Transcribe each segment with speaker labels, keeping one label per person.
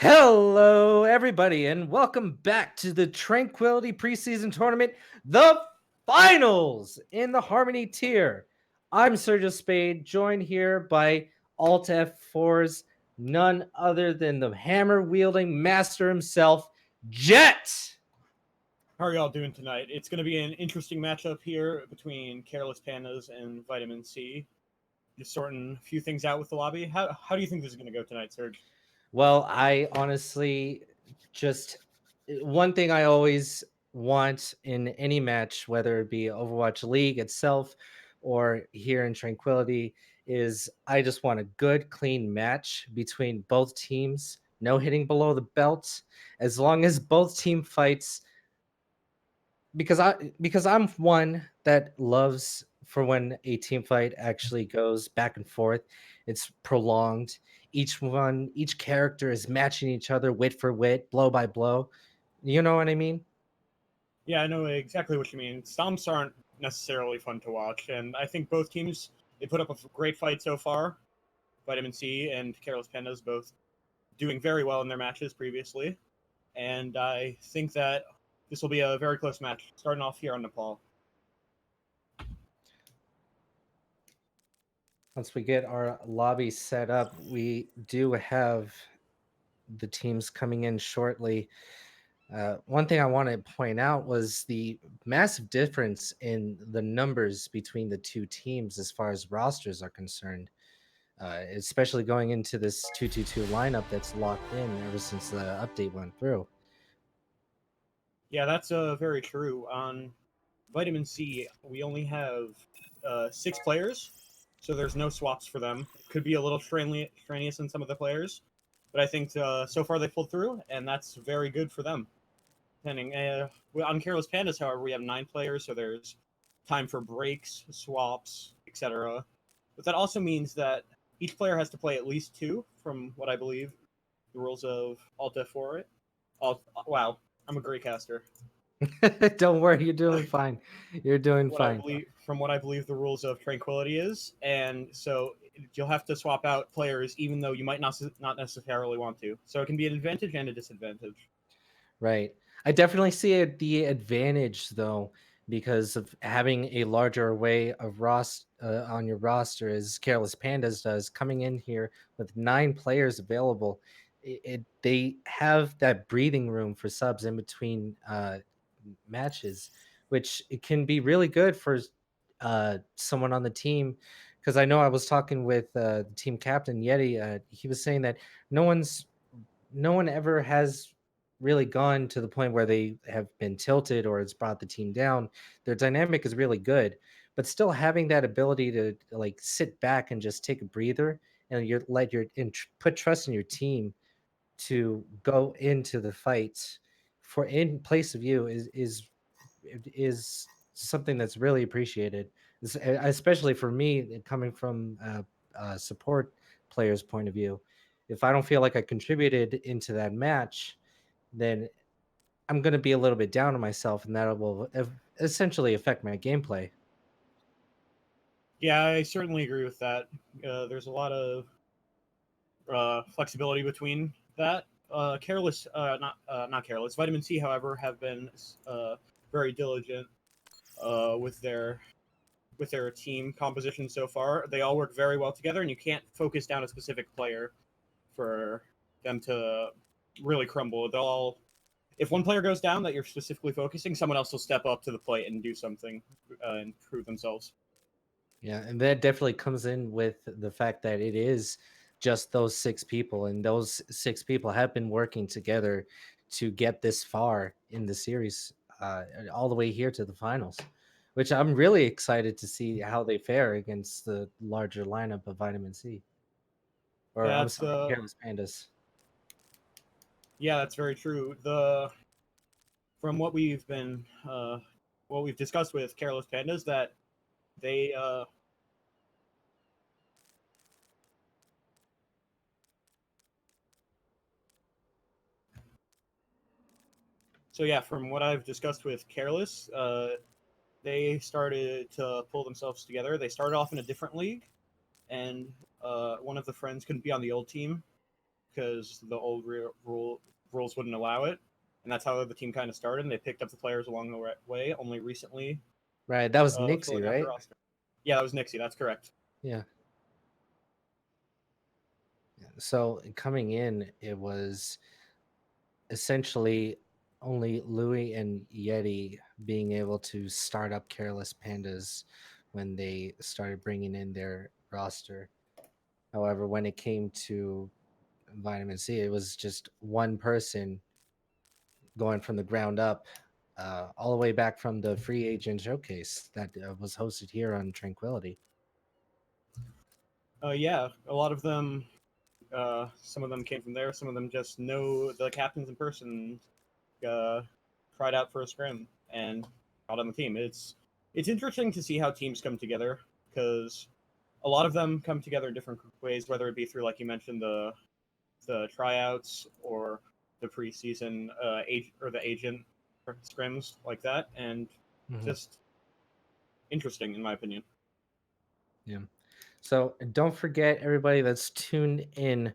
Speaker 1: Hello, everybody, and welcome back to the Tranquility Preseason Tournament, the finals in the Harmony tier. I'm SergioSpade, joined here by Alt F4's none other than the hammer-wielding master himself, Jet.
Speaker 2: How are y'all doing tonight? It's going to be an interesting matchup here between Careless Pandas and Vitamin C. Just sorting a few things out with the lobby. How do you think this is going to go tonight, Serge?
Speaker 1: Well, I honestly just one thing I always want in any match, whether it be Overwatch League itself or here in Tranquility, is I just want a good, clean match between both teams. No hitting below the belt, as long as both team fights. Because I'm one that loves for when a team fight actually goes back and forth. It's prolonged. Each character is matching each other wit for wit, blow by blow. You know what I mean?
Speaker 2: Yeah, I know exactly what you mean. Stomps aren't necessarily fun to watch, and I think both teams they put up a great fight so far. Vitamin C and Careless Pandas both doing very well in their matches previously, and I think that this will be a very close match. Starting off here on Nepal.
Speaker 1: Once we get our lobby set up, we do have the teams coming in shortly. One thing I want to point out was the massive difference in the numbers between the two teams as far as rosters are concerned. Especially going into this 2-2-2 lineup that's locked in ever since the update went through.
Speaker 2: Yeah, that's very true. On Vitamin C, we only have 6 players, so there's no swaps for them. It could be a little strenuous in some of the players, but I think so far they pulled through, and that's very good for them. Depending on Careless Pandas, however, we have 9 players, so there's time for breaks, swaps, etc. But that also means that each player has to play at least 2, from what I believe the rules of Alt F4. Wow, I'm a great caster.
Speaker 1: Don't worry, you're doing fine. You're doing
Speaker 2: What I
Speaker 1: fine.
Speaker 2: believe from what I believe the rules of Tranquility is, and so you'll have to swap out players even though you might not necessarily want to. So it can be an advantage and a disadvantage.
Speaker 1: Right. I definitely see the advantage though, because of having a larger array of on your roster, as Careless Pandas does, coming in here with 9 players available. They have that breathing room for subs in between matches, which it can be really good for someone on the team. Because I know I was talking with the team captain Yeti. He was saying that no one's no one ever has really gone to the point where they have been tilted or it's brought the team down. Their dynamic is really good, but still having that ability to like sit back and just take a breather and put trust in your team to go into the fight for in place of you is something that's really appreciated, especially for me coming from a support player's point of view. If I don't feel like I contributed into that match, then I'm going to be a little bit down on myself, and that will essentially affect my gameplay.
Speaker 2: Yeah, I certainly agree with that. There's a lot of flexibility between that. Careless, not careless. Vitamin C, however, have been very diligent with their team composition so far. They all work very well together, and you can't focus down a specific player for them to really crumble. They'll all, if one player goes down that you're specifically focusing, someone else will step up to the plate and do something and prove themselves.
Speaker 1: Yeah, and that definitely comes in with the fact that it is just those 6 people, and those 6 people have been working together to get this far in the series, all the way here to the finals, which I'm really excited to see how they fare against the larger lineup of Vitamin C. Or
Speaker 2: Yeah,
Speaker 1: I'm
Speaker 2: that's
Speaker 1: sorry, Careless Pandas.
Speaker 2: yeah, that's very true. The from what we've discussed with Careless Pandas that they so yeah, from what I've discussed with Careless, they started to pull themselves together. They started off in a different league, and one of the friends couldn't be on the old team because the old rules wouldn't allow it, and that's how the team kind of started. And they picked up the players along the way. Only recently,
Speaker 1: Right, that was Nixie,
Speaker 2: filling out the
Speaker 1: right?
Speaker 2: roster. Yeah, that was Nixie. That's correct.
Speaker 1: Yeah. So coming in, it was essentially only Louis and Yeti being able to start up Careless Pandas when they started bringing in their roster. However, when it came to Vitamin C, it was just one person going from the ground up, all the way back from the free agent showcase that was hosted here on Tranquility.
Speaker 2: Yeah, a lot of them. Some of them came from there. Some of them just know the captains in person. Tried out for a scrim and got on the team. It's interesting to see how teams come together because a lot of them come together in different ways, whether it be through, like you mentioned, the tryouts or the preseason or the agent scrims like that, and
Speaker 1: Mhm.
Speaker 2: just interesting in my opinion.
Speaker 1: Yeah. So don't forget, everybody that's tuned in,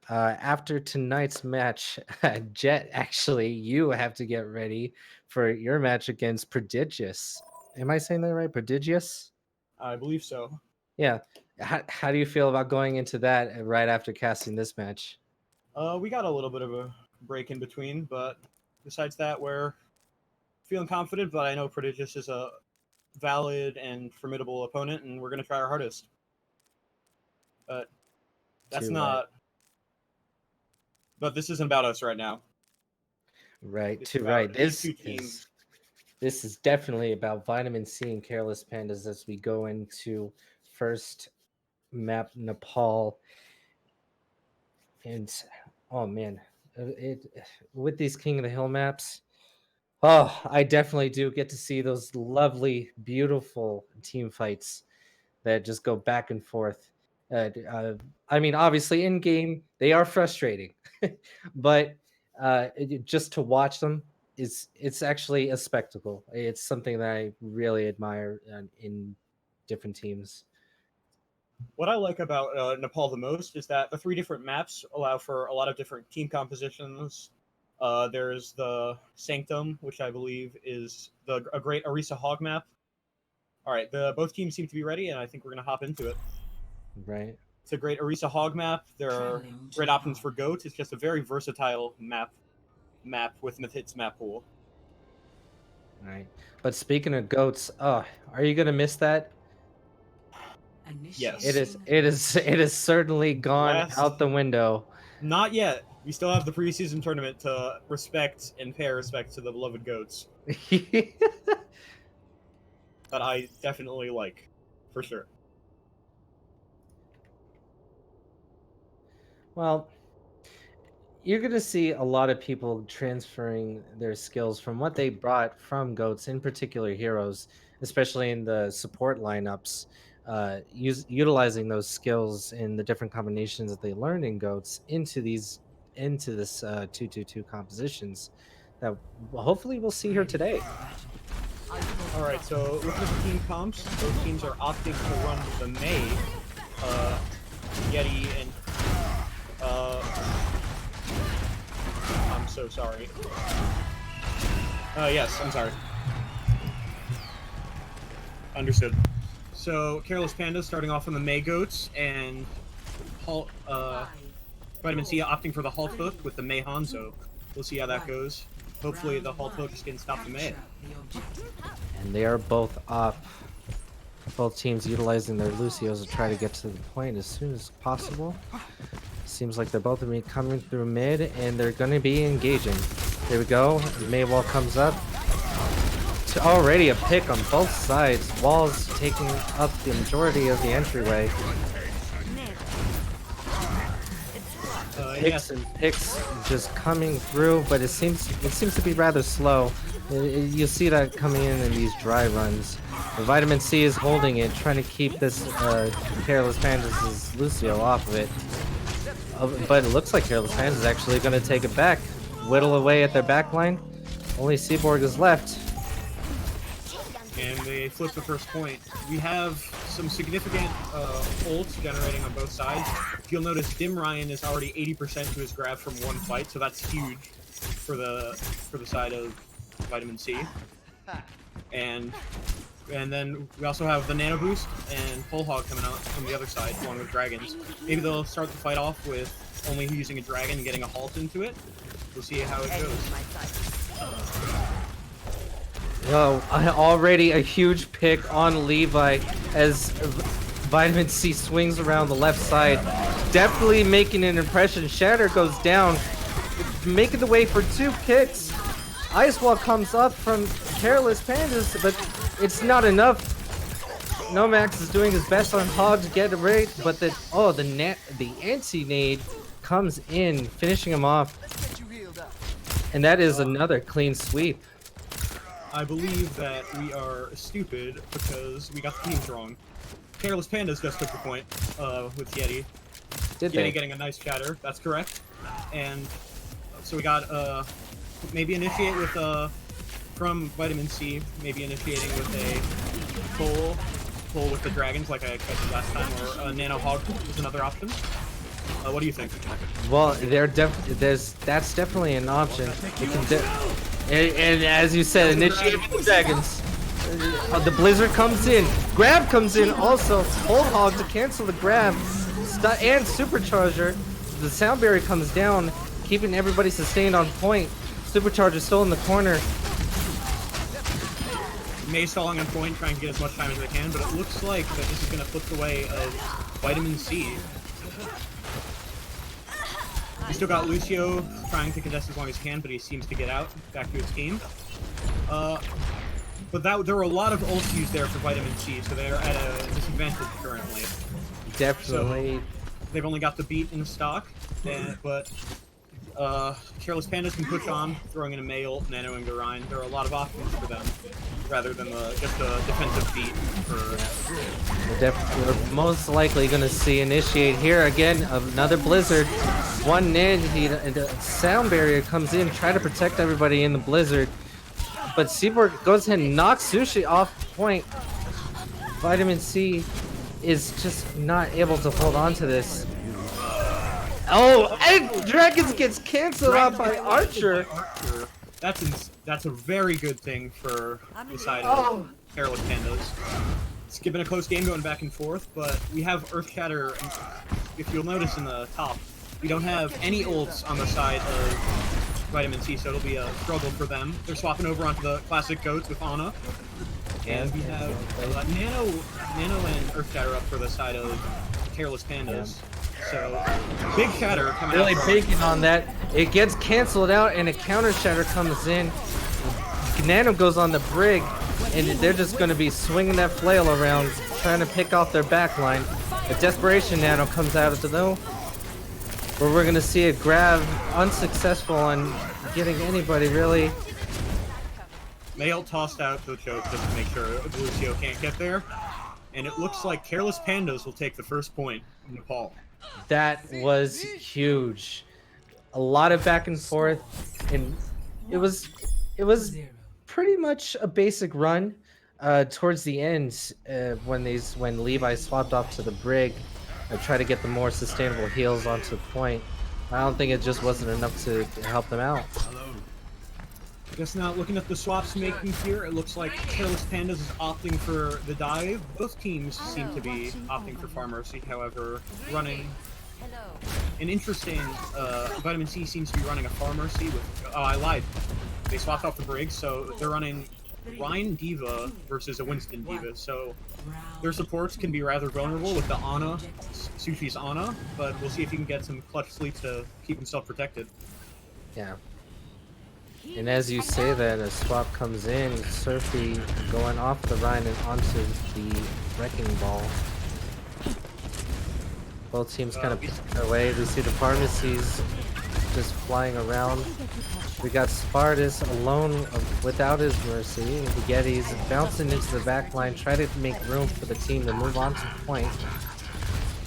Speaker 1: after tonight's match, Jet, actually, you have to get ready for your match against Prodigious. Am I saying that right? Prodigious?
Speaker 2: I believe so.
Speaker 1: Yeah. How do you feel about going into that right after casting this match?
Speaker 2: We got a little bit of a break in between, but besides that, we're feeling confident. But I know Prodigious is a valid and formidable opponent, and we're going to try our hardest. But that's
Speaker 1: Too right.
Speaker 2: not. But this isn't about us right now.
Speaker 1: Right,
Speaker 2: It's
Speaker 1: too right.
Speaker 2: about these two teams.
Speaker 1: This is definitely about Vitamin C and Careless Pandas as we go into first map Nepal. And oh man, it with these King of the Hill maps, oh, I definitely do get to see those lovely, beautiful team fights that just go back and forth. I mean, obviously, in game they are frustrating, but just to watch them it's actually a spectacle. It's something that I really admire in different teams.
Speaker 2: What I like about Nepal the most is that the three different maps allow for a lot of different team compositions. There's the Sanctum, which I believe is a great Arisa Hog map. All right, both teams seem to be ready, and I think we're going to hop into it.
Speaker 1: Right.
Speaker 2: It's a great Arisa Hog map. There are great options for goats. It's just a very versatile map with its map pool.
Speaker 1: Right. But speaking of goats, oh, are you gonna miss that?
Speaker 2: Yes.
Speaker 1: It is certainly gone
Speaker 2: Last,
Speaker 1: out the window.
Speaker 2: not yet. We still have the preseason tournament to respect and pay respect to the beloved goats that I definitely like, for sure.
Speaker 1: Well, you're going to see a lot of people transferring their skills from what they brought from goats, in particular heroes, especially in the support lineups, utilizing those skills in the different combinations that they learned in goats into this 2-2-2 compositions that hopefully we'll see here today.
Speaker 2: All right, so looking at the team comps, both teams are opting to run the May, Yeti, and I'm so sorry. Yes, I'm sorry. Understood. So Careless Panda starting off on the May Goats, and Vitamin C opting for the Halt Hook with the May Hanzo. We'll see how that goes. Hopefully the Halt Hook can stop the May.
Speaker 1: And they are both off. Both teams utilizing their Lucios to try to get to the point as soon as possible. Seems like they're both going to be coming through mid, and they're going to be engaging. There we go. Maywall comes up. Already a pick on both sides. Walls taking up the majority of the entryway. Picks and picks just coming through, but it seems to be rather slow. You see that coming in these dry runs. The Vitamin C is holding it, trying to keep this Careless Pandas' Lucio off of it. But it looks like Careless Pandas is actually going to take it back. Whittle away at their back line. Only Seaborg is left.
Speaker 2: And they flip the first point. We have some significant ults generating on both sides. If you'll notice, Dim Ryan is already 80% to his grab from one fight, so that's huge for the side of Vitamin C. And then we also have the Nano Boost and Pole Hog coming out from the other side, along with Dragons. Maybe they'll start the fight off with only using a Dragon and getting a halt into it. We'll see how it goes.
Speaker 1: Whoa, already a huge pick on Levi as Vitamin C swings around the left side. Definitely making an impression. Shatter goes down, making the way for 2 picks. Ice Wall comes up from Careless Pandas, but it's not enough. Nomax is doing his best on Hog to get a rate, but the anti-nade comes in, finishing him off. And that is another clean sweep.
Speaker 2: I believe that we are stupid because we got the teams wrong. Careless Pandas just took the point with Yeti.
Speaker 1: Did
Speaker 2: Yeti
Speaker 1: they?
Speaker 2: getting a nice chatter, that's correct. And so we got maybe initiate with from Vitamin C, maybe initiating with a pull with the Dragons like I expected last time, or a Nano Hog is another option. What do you think?
Speaker 1: Well, that's definitely an option. You can and as you said, initiate with the Dragons. The Blizzard comes in, grab comes in also. Hold Hog to cancel the grab, and Supercharger. The Sound Barrier comes down, keeping everybody sustained on point. Supercharger still in the corner.
Speaker 2: May stalling on point, trying to get as much time as they can, but it looks like that this is going to flip the way of Vitamin C. We still got Lucio trying to contest as long as he can, but he seems to get out back to his team. But there were a lot of ults used there for Vitamin C, so they're at a disadvantage currently.
Speaker 1: Definitely.
Speaker 2: So they've only got the beat in stock, but Careless Pandas can push on, throwing in a May ult, Nano, and Garine. There are a lot of options for them, rather than just a defensive beat.
Speaker 1: We're most likely going to see initiate here again. Another Blizzard. One nade, the Sound Barrier comes in, try to protect everybody in the Blizzard. But Seaborg goes ahead and knocks Sushi off point. Vitamin C is just not able to hold on to this. Oh, and Dragons gets canceled out by Archer.
Speaker 2: That's a very good thing for the side of Careless Pandas. It's given a close game going back and forth, but we have Earth Shatter. If you'll notice in the top, we don't have any ults on the side of Vitamin C, so it'll be a struggle for them. They're swapping over onto the classic goats with Ana. And we have Nano and Earth Shatter up for the side of Careless Pandas. So, big shatter coming
Speaker 1: really
Speaker 2: out.
Speaker 1: Really banking on that. It gets canceled out and a counter shatter comes in. Nano goes on the brig and they're just going to be swinging that flail around, trying to pick off their backline. A Desperation Nano comes out of the though, where we're going to see it grab unsuccessful on getting anybody really.
Speaker 2: Mail tossed out to the choke just to make sure Lucio can't get there. And it looks like Careless Pandas will take the first point in Nepal.
Speaker 1: That was huge. A lot of back and forth, and it was pretty much a basic run towards the end when Levi swapped off to the brig and tried to get the more sustainable heals onto the point. I don't think it just wasn't enough to help them out.
Speaker 2: Just now looking at the swaps making here, it looks like Careless Pandas is opting for the dive. Both teams seem to be opting for Farm Mercy, however, running an interesting Vitamin C seems to be running a Farm Mercy with I lied. They swapped off the brig, so they're running Rhine Diva versus a Winston Diva. So their supports can be rather vulnerable with the Ana, Sushi's Ana, but we'll see if he can get some clutch sleep to keep himself protected.
Speaker 1: Yeah. And as you say that, a swap comes in, Surfy going off the Rhine and onto the Wrecking Ball. Both teams kind of picking their way. We see the Pharmacies just flying around. We got Spartus alone without his mercy. The Yetis bouncing into the back line, try to make room for the team to move on to point.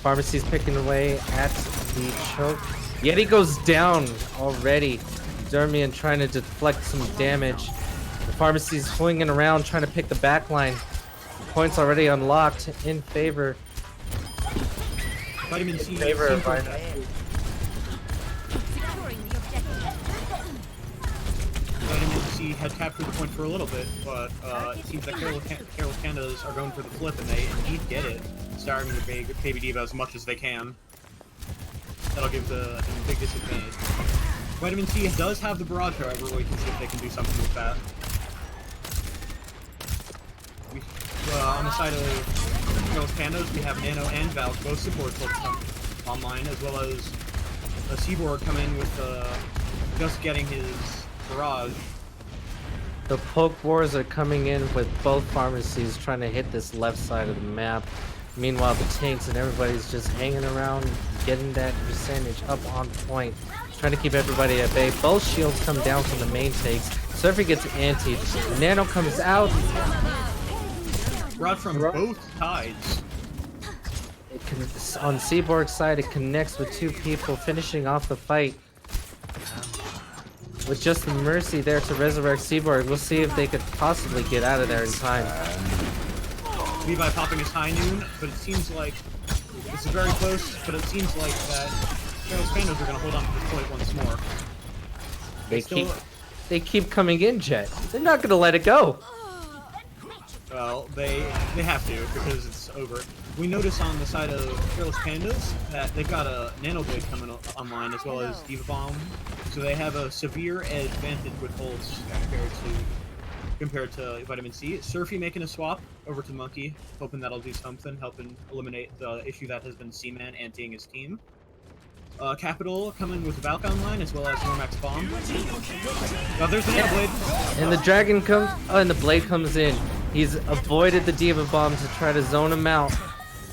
Speaker 1: Pharmacies picking away at the choke. Yeti goes down already. Dermian trying to deflect some damage. The Pharmacy's swinging around trying to pick the back line. points already unlocked in favor.
Speaker 2: Vitamin C
Speaker 1: favor of
Speaker 2: seems like
Speaker 1: Vitamin.
Speaker 2: Vitamin C had captured the point for a little bit, but it seems that Careless Pandas are going for the flip, and they indeed get it, starving the Baby Diva as much as they can. That'll give them a big disadvantage. Vitamin C does have the barrage, however, we can see if they can do something with that. On the side of Careless Pandas, we have Nano and Valk, both supports online, as well as a Seaboard coming with just getting his barrage.
Speaker 1: The poke wars are coming in with both pharmacies trying to hit this left side of the map. Meanwhile, the tanks and everybody's just hanging around, getting that percentage up on point, trying to keep everybody at bay. Both shields come down from the main tanks. Surfy gets antied. Nano comes out.
Speaker 2: Brought from both sides.
Speaker 1: On Seaborg's side, it connects with two people, finishing off the fight. With just the Mercy there to resurrect Seaborg, we'll see if they could possibly get out of there in time.
Speaker 2: Levi popping his high noon, but it seems like this is very close, but it seems like that Careless Pandas are going to hold on to this point once more.
Speaker 1: They keep coming in, Jet. They're not going to let it go.
Speaker 2: Well, they have to, because it's over. We notice on the side of Careless Pandas that they've got a Nano Blade coming online, as well as Diva Bomb, so they have a severe advantage with ults compared to Vitamin C. Surfy making a swap over to Monkey, hoping that'll do something, helping eliminate the issue that has been C-Man antiing his team. Capital coming with Valk online, as well as Normax Bomb. Oh, there's the Nano Blade!
Speaker 1: And the Dragon comes, and the Blade comes in. He's avoided the Diva Bomb to try to zone him out.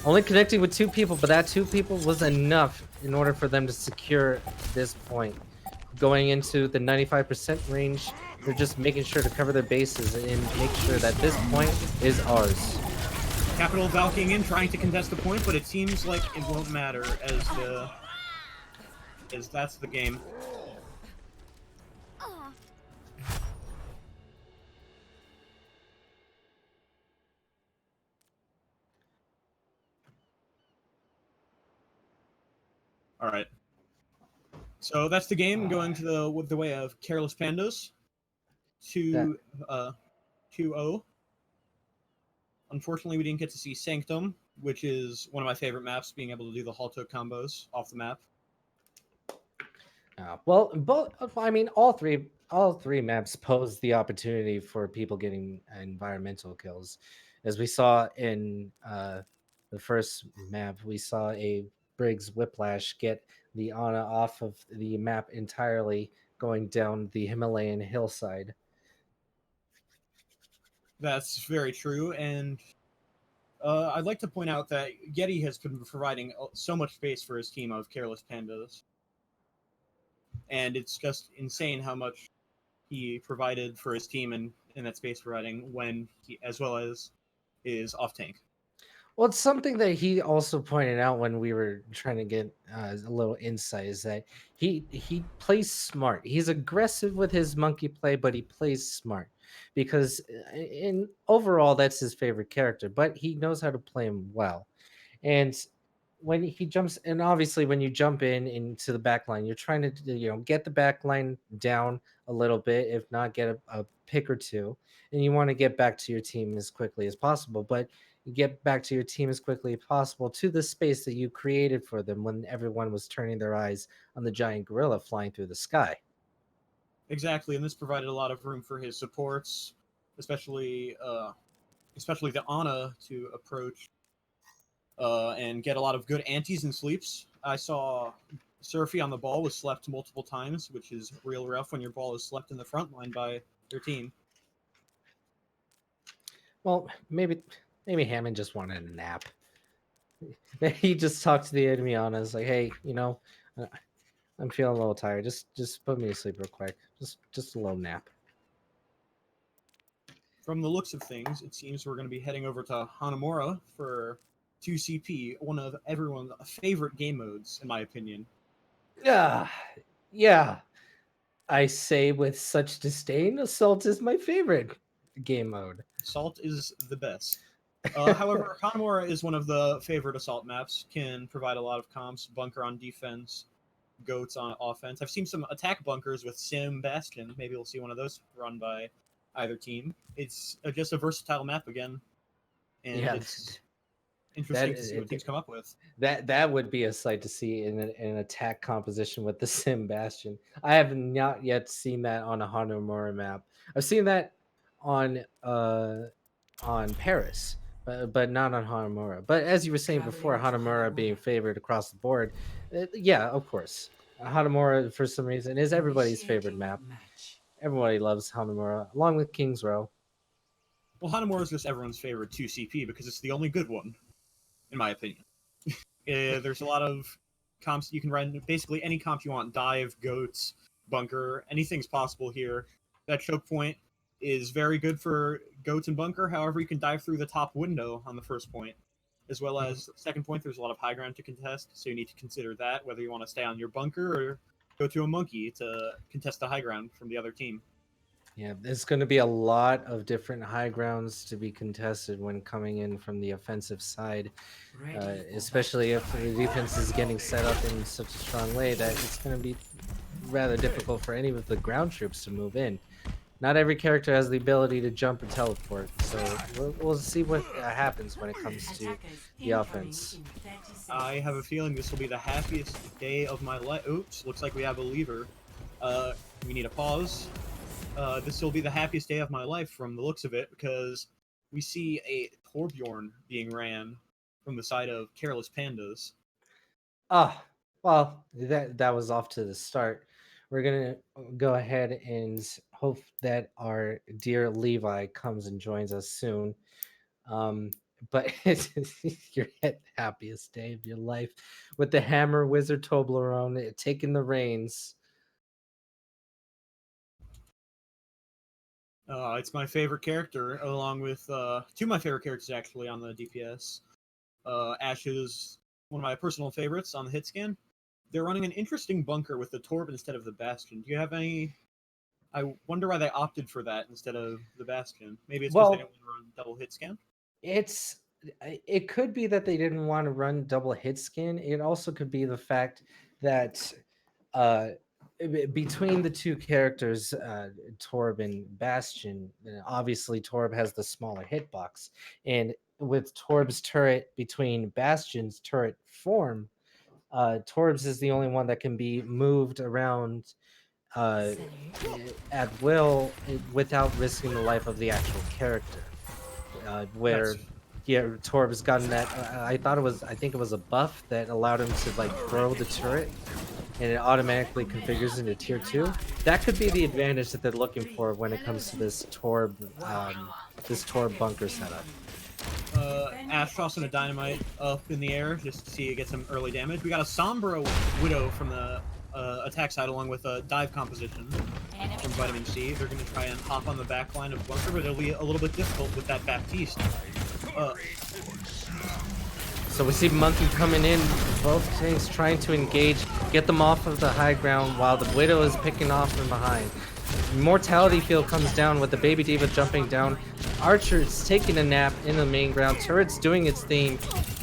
Speaker 1: Only connecting with two people, but that two people was enough in order for them to secure this point. Going into the 95% range, they're just making sure to cover their bases and make sure that this point is ours.
Speaker 2: Capital Valking in, trying to contest the point, but it seems like it won't matter as that's the game. Alright. So that's the game going to the way of Careless Pandas. 2-0. Unfortunately, we didn't get to see Sanctum, which is one of my favorite maps, being able to do the Halto combos off the map.
Speaker 1: Well, all three maps pose the opportunity for people getting environmental kills. As we saw in the first map, we saw a Briggs Whiplash get the Ana off of the map entirely, going down the Himalayan hillside.
Speaker 2: That's very true, and I'd like to point out that Yeti has been providing so much space for his team of Careless Pandas. And it's just insane how much he provided for his team in that space providing as well as his off tank.
Speaker 1: Well, it's something that he also pointed out when we were trying to get a little insight, is that he plays smart. He's aggressive with his monkey play, but he plays smart because in overall that's his favorite character. But he knows how to play him well, and when he jumps, and obviously when you jump into the back line, you're trying to get the back line down a little bit, if not get a pick or two, and you want to get back to your team as quickly as possible. But you get back to your team as quickly as possible to the space that you created for them when everyone was turning their eyes on the giant gorilla flying through the sky.
Speaker 2: Exactly, and this provided a lot of room for his supports, especially the Ana to approach and get a lot of good antis and sleeps. I saw Surfy on the ball was slept multiple times, which is real rough when your ball is slept in the front line by your team.
Speaker 1: Well, maybe Hammond just wanted a nap. He just talked to the enemy on us like, hey, I'm feeling a little tired. Just put me to sleep real quick. Just a little nap.
Speaker 2: From the looks of things, it seems we're going to be heading over to Hanamura for 2CP, one of everyone's favorite game modes, in my opinion.
Speaker 1: Yeah. I say with such disdain, Assault is my favorite game mode.
Speaker 2: Assault is the best. However, Hanamura is one of the favorite assault maps. Can provide a lot of comps. Bunker on defense, goats on offense. I've seen some attack bunkers with Sim Bastion. Maybe we'll see one of those run by either team. It's just a versatile map again, and
Speaker 1: Yeah,
Speaker 2: it's interesting to see what teams
Speaker 1: that
Speaker 2: come up with.
Speaker 1: that would be a sight to see in an attack composition with the Sim Bastion. I have not yet seen that on a Hanamura map. I've seen that on Paris, but not on Hanamura. But as you were saying before,
Speaker 3: Traveling to
Speaker 1: Hanamura being
Speaker 3: Hanamura.
Speaker 1: favored across the board, yeah, of course, Hanamura for some reason is everybody's favorite
Speaker 3: Initiating
Speaker 1: map.
Speaker 3: match.
Speaker 1: Everybody loves Hanamura, along with Kings Row.
Speaker 2: Well, Hanamura is just everyone's favorite 2CP because it's the only good one, in my opinion. There's a lot of comps you can run. Basically, any comp you want: dive, goats, bunker, anything's possible here. That choke point is very good for goats and bunker. However, you can dive through the top window on the first point, as well
Speaker 1: Mhm.
Speaker 2: as second point. There's a lot of high ground to contest, so you need to consider that whether you want to stay on your bunker or go to a monkey to contest the high ground from the other team.
Speaker 1: Yeah, there's going to be a lot of different high grounds to be contested when coming in from the offensive side,
Speaker 3: Ready for battle.
Speaker 1: especially if the defense is getting set up in such a strong way that it's going to be rather difficult for any of the ground troops to move in. Not every character has the ability to jump and teleport, so we'll see what happens when it comes to
Speaker 3: Attackers
Speaker 1: the
Speaker 3: incoming
Speaker 1: offense.
Speaker 3: in 30 seconds.
Speaker 2: I have a feeling this will be the happiest day of my life. Oops, looks like we have a lever. We need a pause. This will be the happiest day of my life from the looks of it because we see a Torbjorn being ran from the side of Careless Pandas.
Speaker 1: Ah, well, that was off to the start. We're gonna go ahead and hope that our dear Levi comes and joins us soon. Um, but it's your happiest day of your life with the Hammer Wizard Toblerone taking the reins.
Speaker 2: It's my favorite character, along with two of my favorite characters actually on the DPS. Ash is one of my personal favorites on the hit scan. They're running an interesting bunker with the Torb instead of the Bastion. Do you have any? I wonder why they opted for that instead of the Bastion. Maybe it's because they didn't
Speaker 1: Well,
Speaker 2: want to run double hit scan.
Speaker 1: it's it could be that they didn't want to run double hit skin. It also could be the fact that uh between the two characters, Torb and Bastion, obviously Torb has the smaller hitbox, and with Torb's turret between Bastion's turret form, Torb's is the only one that can be moved around uh, at will, without risking the life of the actual character.
Speaker 2: That's
Speaker 1: Where yeah, Torb's gotten that. I think it was a buff that allowed him to like throw the turret and it automatically configures into tier 2. That could be the advantage that they're looking for when it comes to this Torb bunker setup.
Speaker 2: Ash tossing a dynamite up in the air just to see it get some early damage. We got a Sombra Widow from the attack side along with a dive composition from Vitamin C. They're going to try and hop on the back line of bunker, but it'll be a little bit difficult with that Baptiste.
Speaker 1: So we see Monkey coming in, both tanks trying to engage, get them off of the high ground while the Widow is picking off from behind. Mortality field comes down with the Baby Diva jumping down. Archer's taking a nap in the main ground. Turret's doing its thing,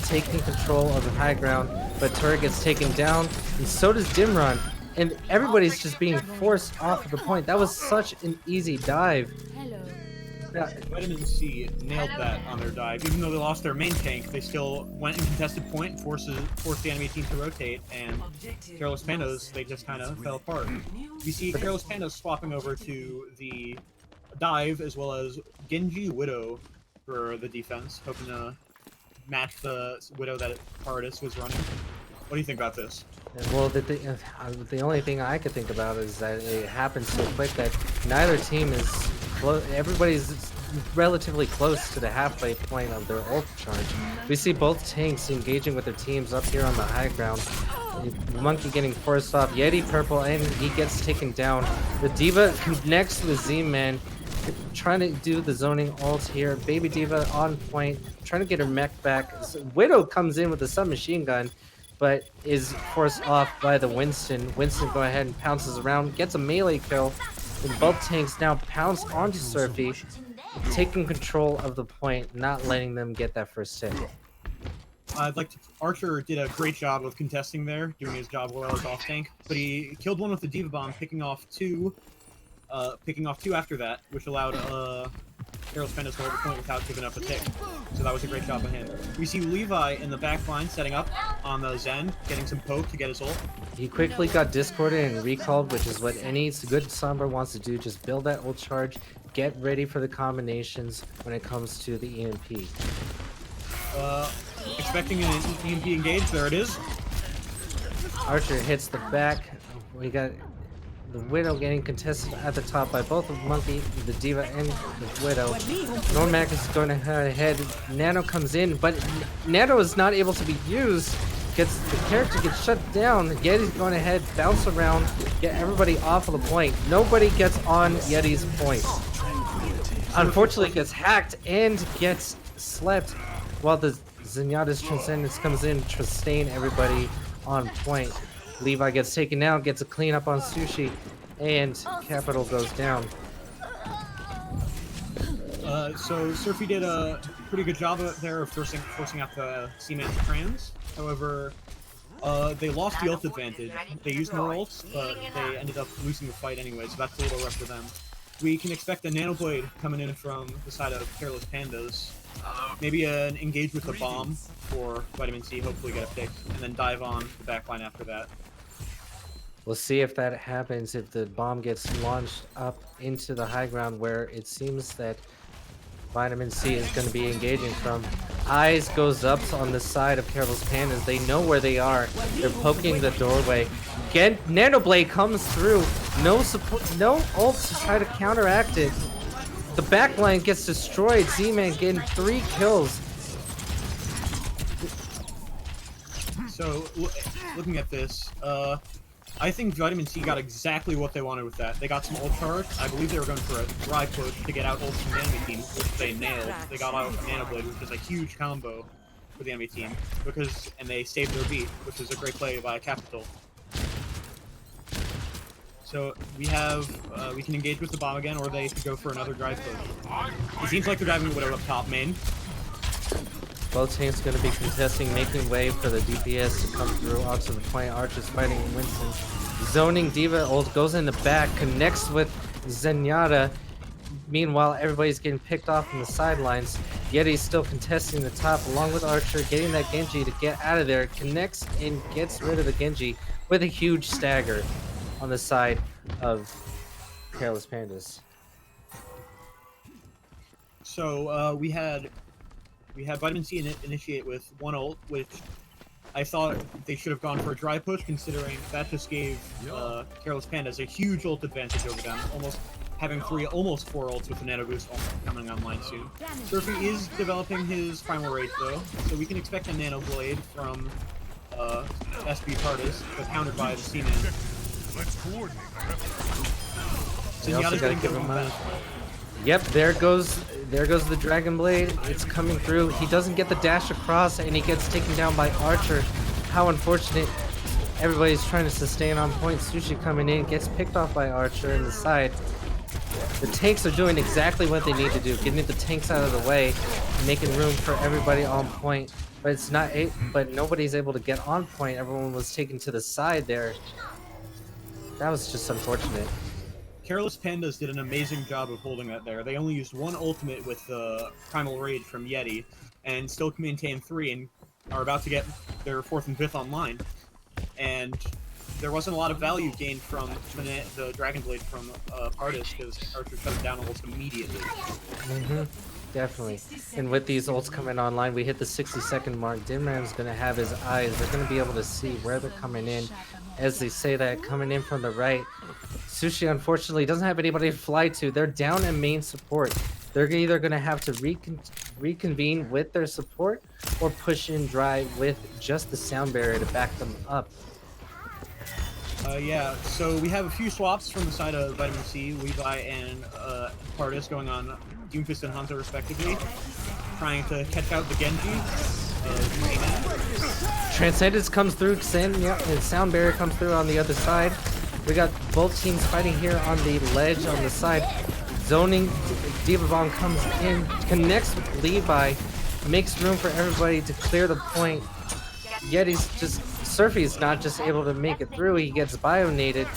Speaker 1: taking control of the high ground, but Turret gets taken down, and so does Dimron. And everybody's just being forced off of the point. That was such an easy dive. Yeah,
Speaker 2: Vitamin C nailed that on their dive. Even though they lost their main tank, they still went and contested point and forced the enemy team to rotate, and Careless Pandas, they just kind of fell apart. You see Careless Pandas swapping over to the dive as well as Genji Widow for the defense, hoping to match the Widow that Paradis was running. What do you think about this?
Speaker 1: well, the only thing I could think about is that it happened so quick that neither team is close. Everybody's relatively close to the halfway point of their ult charge. We see both tanks engaging with their teams up here on the high ground. Monkey getting forced off, Yeti purple, and he gets taken down. The Diva connects to the Z-Man, trying to do the zoning ult here. Baby Diva on point, trying to get her mech back. Widow comes in with a submachine gun, but is forced off by the Winston. Winston go ahead and pounces around, gets a melee kill, and both tanks now pounce onto Surfy. taking control of the point, not letting them get that first hit.
Speaker 2: Archer did a great job of contesting there, doing his job well as off tank, but he killed one with the Diva Bomb, picking off two after that, which allowed Careless Pandas to hold the point without giving up a tick. So that was a great job by him. We see Levi in the back line setting up on the Zen, getting some poke to get his ult.
Speaker 1: He quickly got discorded and recalled, which is what any good Sombra wants to do. Just build that ult charge, get ready for the combinations when it comes to the EMP.
Speaker 2: Expecting an EMP engage, there it is.
Speaker 1: Archer hits the back. We got the Widow getting contested at the top by both the Monkey, the Diva, and the Widow. Normac is going ahead. Nano comes in, but Nano is not able to be used. The character gets shut down. Yeti's going ahead, bounce around, get everybody off of the point. Nobody gets on Yeti's point. Unfortunately, gets hacked and gets slept while the Zenyatta's Transcendence comes in to sustain everybody on point. Levi gets taken out, gets a clean up on Sushi, and Capital goes down.
Speaker 2: So Surfy did a pretty good job there of forcing out the Seaman's trans. However, they lost the ult advantage. They used more ults, but they ended up losing the fight anyway, so that's a little rough for them. We can expect a Nanoblade coming in from the side of Careless Pandas. Maybe an engage with a bomb for Vitamin C, hopefully get a pick, and then dive on the backline after that.
Speaker 1: We'll see if that happens, if the bomb gets launched up into the high ground where it seems that Vitamin C is going to be engaging from. Eyes goes up on the side of Careless Pandas. They know where they are. They're poking the doorway. Again, Nanoblade comes through. No support, no ult to try to counteract it. The backline gets destroyed. Z-Man getting 3 kills.
Speaker 2: So, looking at this, I think Vitamin C got exactly what they wanted with that. They got some ult charge. I believe they were going for a dry push to get out ults from the enemy team, which they nailed. They got out Nanoblade, which is a huge combo for the enemy team, and they saved their beat, which is a great play by Capital. So we can engage with the bomb again, or they could go for another drive push. It seems like they're driving Widow up top main.
Speaker 1: Both teams going to be contesting, making way for the DPS to come through onto the point. Archer's fighting Winston. Zoning Diva ult goes in the back, connects with Zenyatta. Meanwhile, everybody's getting picked off from the sidelines. Yeti's still contesting the top along with Archer, getting that Genji to get out of there. Connects and gets rid of the Genji with a huge stagger on the side of Careless Pandas.
Speaker 2: So we had Vitamin C initiate with 1 ult, which I thought they should have gone for a dry push, considering that just gave Careless Pandas a huge ult advantage over them, almost having almost 4 ults with the Nano Boost coming online soon. Surfy is developing his Primal Rage though, so we can expect a Nano Blade from SB Pandas, but countered by the Seaman.
Speaker 3: Let's coordinate.
Speaker 1: You also gotta give him a... Yep, there goes the Dragon Blade. It's coming through. He doesn't get the dash across, and he gets taken down by Archer. How unfortunate. Everybody's trying to sustain on point. Sushi coming in, gets picked off by Archer in the side. The tanks are doing exactly what they need to do, getting the tanks out of the way, making room for everybody on point. But it's not. But nobody's able to get on point. Everyone was taken to the side there. That was just unfortunate.
Speaker 2: Careless Pandas did an amazing job of holding that there. They only used 1 ultimate with the Primal Rage from Yeti, and still can maintain 3, and are about to get their 4th and 5th online. And there wasn't a lot of value gained from the Dragon Blade from Pandas, because Archer shut it down almost immediately.
Speaker 1: Definitely. And with these ults coming online, we hit the 60-second mark. Dinram's going to have his eyes. They're going to be able to see where they're coming in. As they say that, coming in from the right. Sushi, unfortunately, doesn't have anybody to fly to. They're down in main support. They're either going to have to reconvene with their support or push in dry with just the sound barrier to back them up.
Speaker 2: Yeah, so we have a few swaps from the side of Vitamin C, Levi and Pandas going on Doomfist and Hanzo respectively, trying to catch out the Genji.
Speaker 1: Transcendence comes through, and sound barrier comes through on the other side. We got both teams fighting here on the ledge on the side. Zoning Diva Bomb comes in, connects with Levi, makes room for everybody to clear the point. Yet Surfy's not just able to make it through, he gets bionated.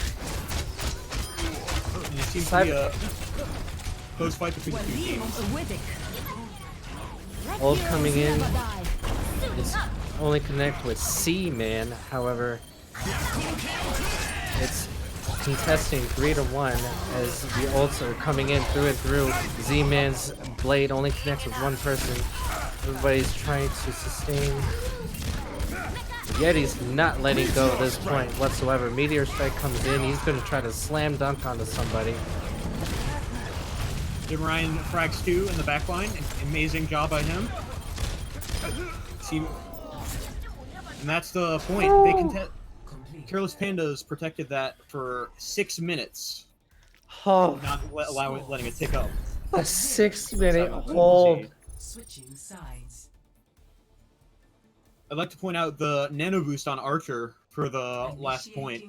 Speaker 2: And it seems to be a close fight between the two teams.
Speaker 1: Ult coming in. It's only connect with C-Man, however, it's contesting 3-1 as the ults are coming in through and through. Z-Man's blade only connects with one person. Everybody's trying to sustain. Yeti's not letting go at this point whatsoever. Meteor Strike comes in. He's going to try to slam dunk onto somebody.
Speaker 2: Jim Ryan frags 2 in the back line. Amazing job by him. And that's the point. They Careless Pandas protected that for 6 minutes.
Speaker 1: Oh,
Speaker 2: Not letting it tick up.
Speaker 1: a 6-minute hold.
Speaker 3: Switching sides.
Speaker 2: I'd like to point out the nano boost on Archer for the last point.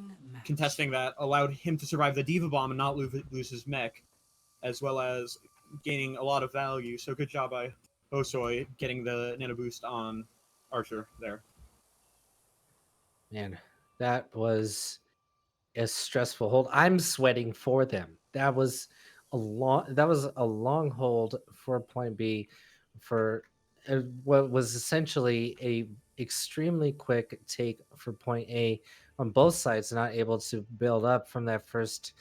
Speaker 2: Contesting that allowed him to survive the Diva Bomb and not lose his mech, as well as gaining a lot of value. So good job by Osoy getting the nano boost on Archer there.
Speaker 1: Man, that was a stressful hold. I'm sweating for them. That was a long hold for point B for what was essentially a extremely quick take for point A on both sides, not able to build up from that first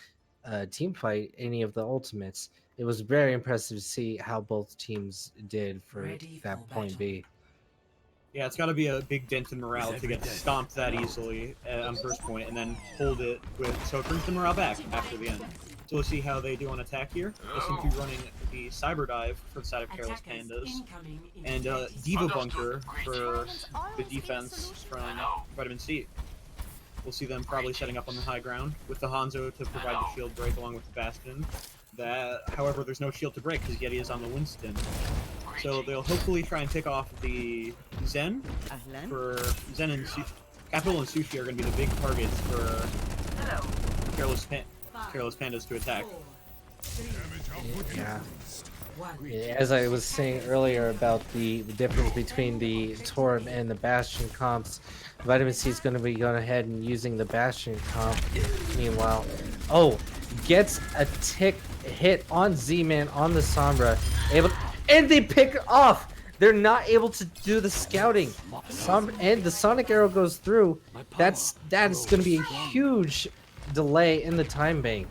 Speaker 1: team fight any of the ultimates. It was very impressive to see how both teams did for that point B.
Speaker 2: Yeah, it's got to be a big dent in morale to get stomped that easily on first point and then hold it so it brings the morale back after the end. So we'll see how they do on attack here. They seem to be running the Cyber Dive for the side of Careless Pandas and Diva Bunker for the defense from Vitamin C. We'll see them probably setting up on the high ground with the Hanzo to provide the shield break along with the Bastion. However, there's no shield to break because Yeti is on the Winston. So they'll hopefully try and pick off the Zen. Zen and Capital and Sushi are going to be the big targets for Careless Pandas to attack.
Speaker 1: Yeah. As I was saying earlier about the difference between the Torb and the Bastion comps, Vitamin C is going to be going ahead and using the Bastion comp. Meanwhile, gets a hit on Z-Man on the Sombra, and they pick it off. They're not able to do the scouting. And the Sonic Arrow goes through. That's going to be a huge delay in the time bank.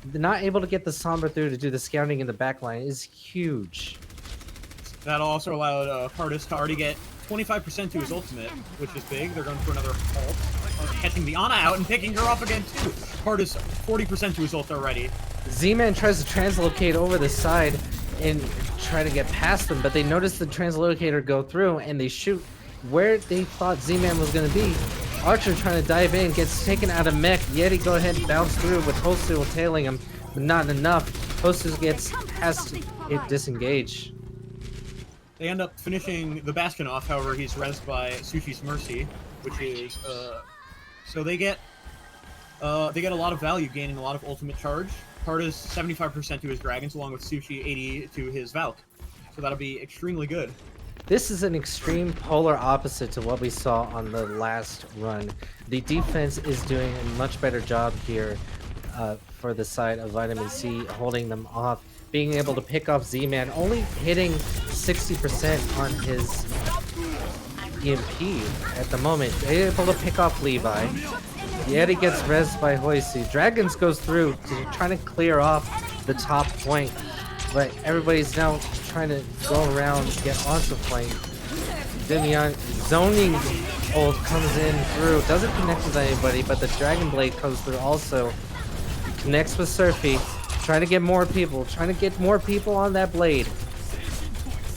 Speaker 1: They're not able to get the Sombra through to do the scouting in the backline is huge.
Speaker 2: That also allowed Pandas to already get 25% to his ultimate, which is big. They're going for another ult, catching the Ana out and picking her off again too. Pandas 40% to his ult already.
Speaker 1: Z-Man tries to translocate over the side and try to get past them, but they notice the translocator go through and they shoot where they thought Z-Man was going to be. Archer trying to dive in, gets taken out of mech. Yeti go ahead and bounce through with Hosu tailing him, but not enough. Hosu has to disengage.
Speaker 2: They end up finishing the Bastion off, however, he's rezzed by Sushi's Mercy, which is, so they get a lot of value, gaining a lot of ultimate charge. Pandas 75% to his Dragons, along with Sushi 80 to his Valk. So that'll be extremely good.
Speaker 1: This is an extreme polar opposite to what we saw on the last run. The defense is doing a much better job here for the side of Vitamin C, holding them off, being able to pick off Z-Man, only hitting 60% on his EMP at the moment. They're able to pick off Levi. Yeti gets rezzed by Hoisu. Dragons goes through to trying to clear off the top point, but everybody's now trying to go around and get onto the point. Demian zoning ult comes in through, doesn't connect with anybody, but the Dragon Blade comes through also. Connects with Surfy, trying to get more people on that blade.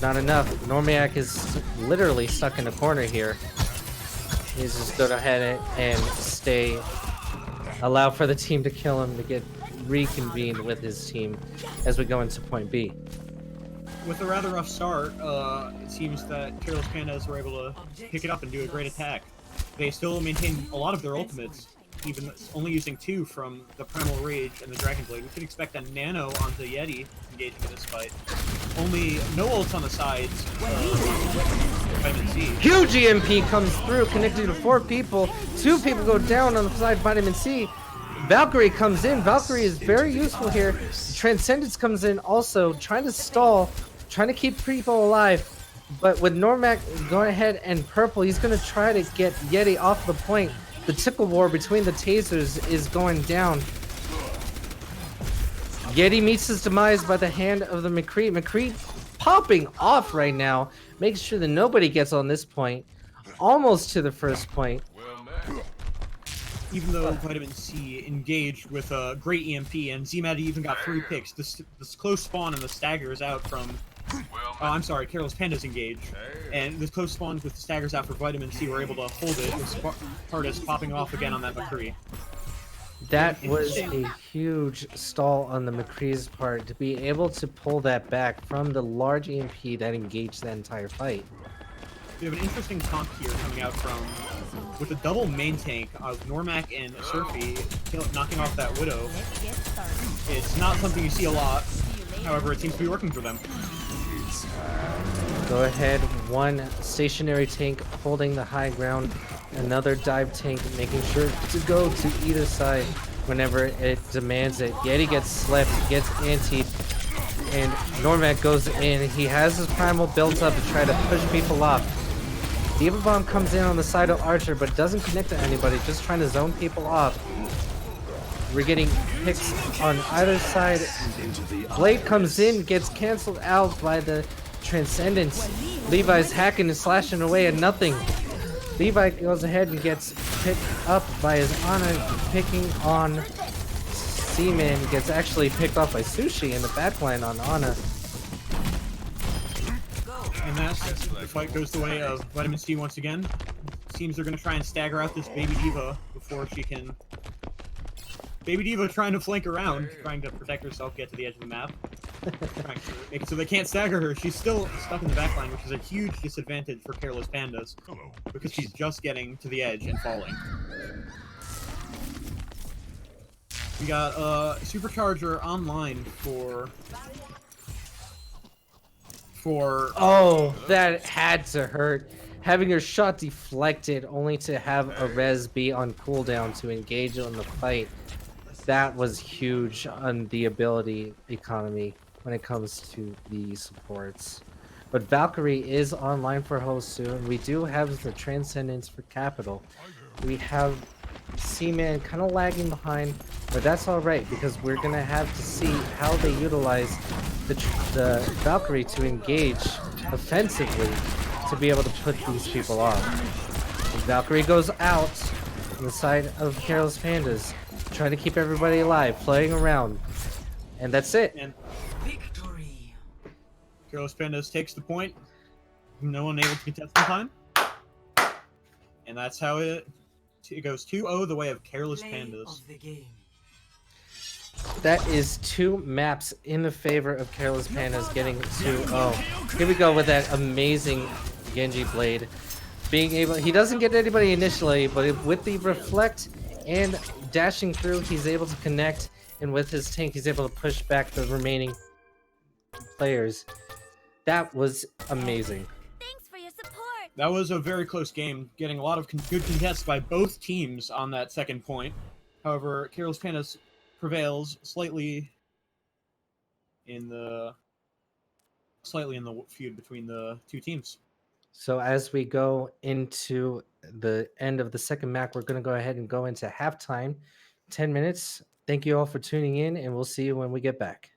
Speaker 1: Not enough. Normiak is literally stuck in a corner here. He's just going ahead and allow for the team to kill him to get reconvened with his team as we go into point B.
Speaker 2: With a rather rough start, it seems that Careless Pandas were able to pick it up and do a great attack. They still maintain a lot of their ultimates, even only using 2 from the Primal Rage and the Dragon Blade. We could expect a Nano onto Yeti engaging in this fight. Only no ults on the sides. Vitamin C.
Speaker 1: Huge EMP comes through, connected to 4 people. 2 people go down on the side of Vitamin C. Valkyrie comes in. Valkyrie is very useful here. Transcendence comes in also, trying to stall, trying to keep people alive. But with Normac going ahead and purple, he's going to try to get Yeti off the point. The tickle war between the tasers is going down. Yeti meets his demise by the hand of the McCree. McCree popping off right now, making sure that nobody gets on this point. Almost to the first point.
Speaker 2: Even though Vitamin C engaged with a great EMP, and ZMAD even got 3 picks, this close spawn and the staggers out from... I'm sorry, Careless Pandas engage. And this close spawns with the staggers out for Vitamin C were able to hold it, with Pandas popping off again on that McCree.
Speaker 1: That was a huge stall on the McCree's part to be able to pull that back from the large EMP that engaged that entire fight.
Speaker 2: We have an interesting comp here coming out from, with a double main tank of Normac and Surfy knocking off that Widow. It's not something you see a lot, however it seems to be working for them.
Speaker 1: Go ahead, one stationary tank holding the high ground, another dive tank making sure to go to either side whenever it demands it. Yeti gets slept, gets antied, and Normac goes in. He has his primal built up to try to push people off. Diva Bomb comes in on the side of Archer, but doesn't connect to anybody, just trying to zone people off. We're getting picks on either side. Blade comes in, gets canceled out by the Transcendence. Levi's hacking and slashing away at nothing. Levi goes ahead and gets picked up by his Ana, picking on Seaman. Gets actually picked off by Sushi in the backline on Ana.
Speaker 2: And the fight goes the way of Vitamin C once again. Seems they're going to try and stagger out this Baby Diva before she can... Baby Diva trying to flank around, trying to protect herself, get to the edge of the map. Trying to make it so they can't stagger her. She's still stuck in the backline, which is a huge disadvantage for Careless Pandas, because she's just getting to the edge and falling. We got Supercharger online for...
Speaker 1: Oh, that had to hurt. Having her shot deflected only to have a res be on cooldown to engage on the fight. That was huge on the ability economy when it comes to the supports. But Valkyrie is online for host soon. We do have the Transcendence for Capital. We have Seaman kind of lagging behind, but that's alright because we're going to have to see how they utilize the Valkyrie to engage offensively to be able to put these people off. And Valkyrie goes out on the side of Careless Pandas, trying to keep everybody alive, playing around. And that's it.
Speaker 2: And
Speaker 3: Victory.
Speaker 2: Careless Pandas takes the point. No one able to contest in time. And that's how it goes 2-0 the way of Careless
Speaker 3: Play
Speaker 2: Pandas.
Speaker 3: of the game.
Speaker 1: That is 2 maps in the favor of Careless Pandas getting 2-0. Here we go with that amazing Genji Blade. Being able, he doesn't get anybody initially, but with the reflect and dashing through, he's able to connect, and with his tank, he's able to push back the remaining players. That was amazing.
Speaker 4: Thanks for your support.
Speaker 2: That was a very close game, getting a lot of good contests by both teams on that second point. However, Careless Pandas prevails slightly in the feud between the two teams.
Speaker 1: So as we go into the end of the second map, we're going to go ahead and go into halftime. 10 minutes. Thank you all for tuning in, and we'll see you when we get back.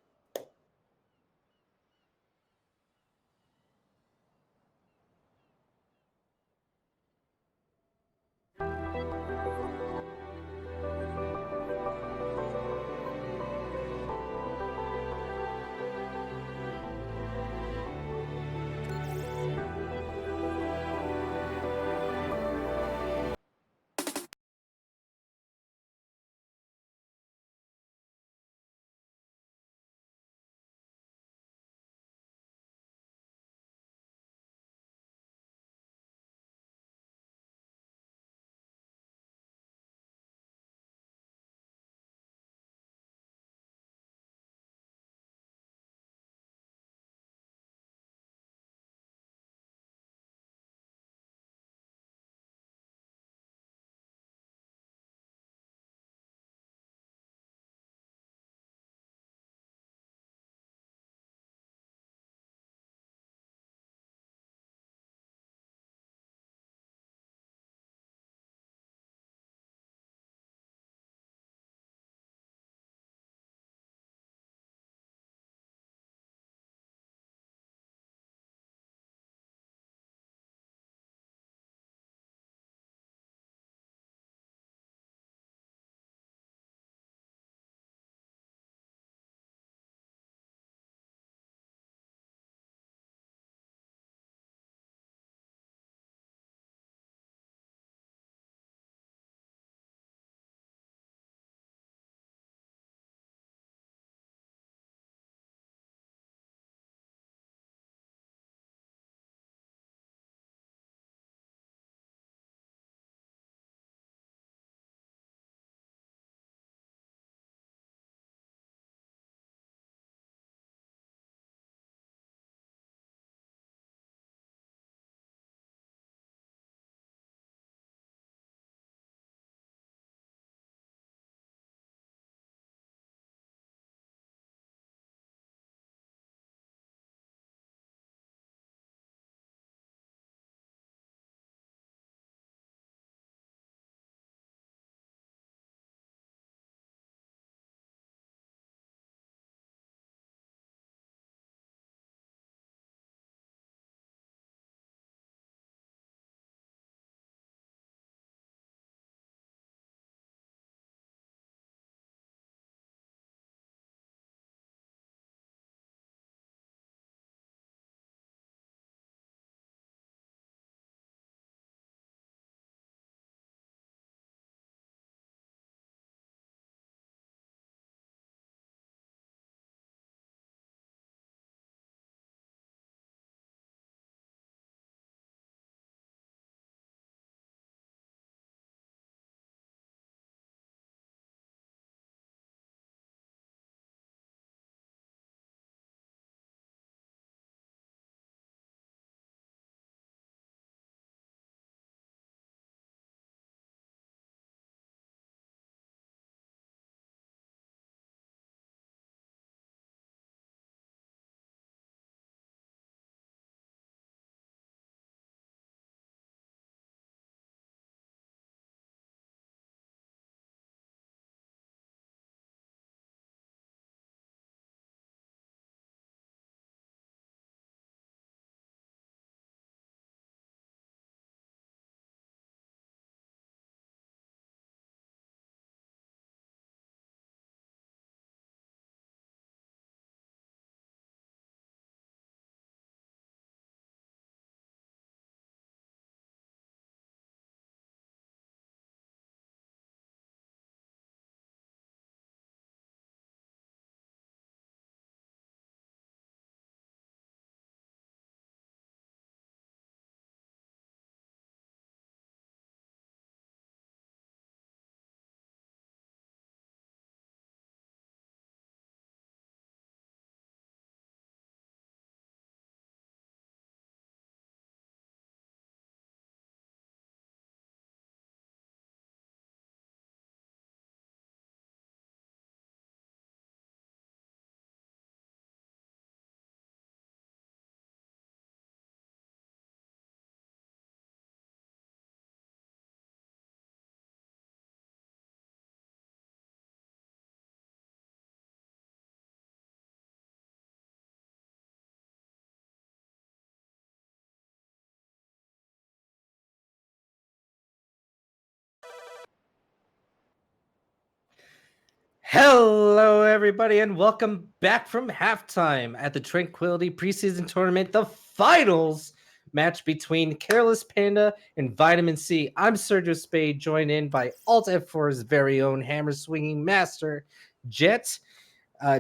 Speaker 1: Hello, everybody, and welcome back from halftime at the Tranquility Preseason Tournament, the finals match between Careless Panda and Vitamin C. I'm SergioSpade, joined in by Alt F4's very own hammer swinging master, Jet.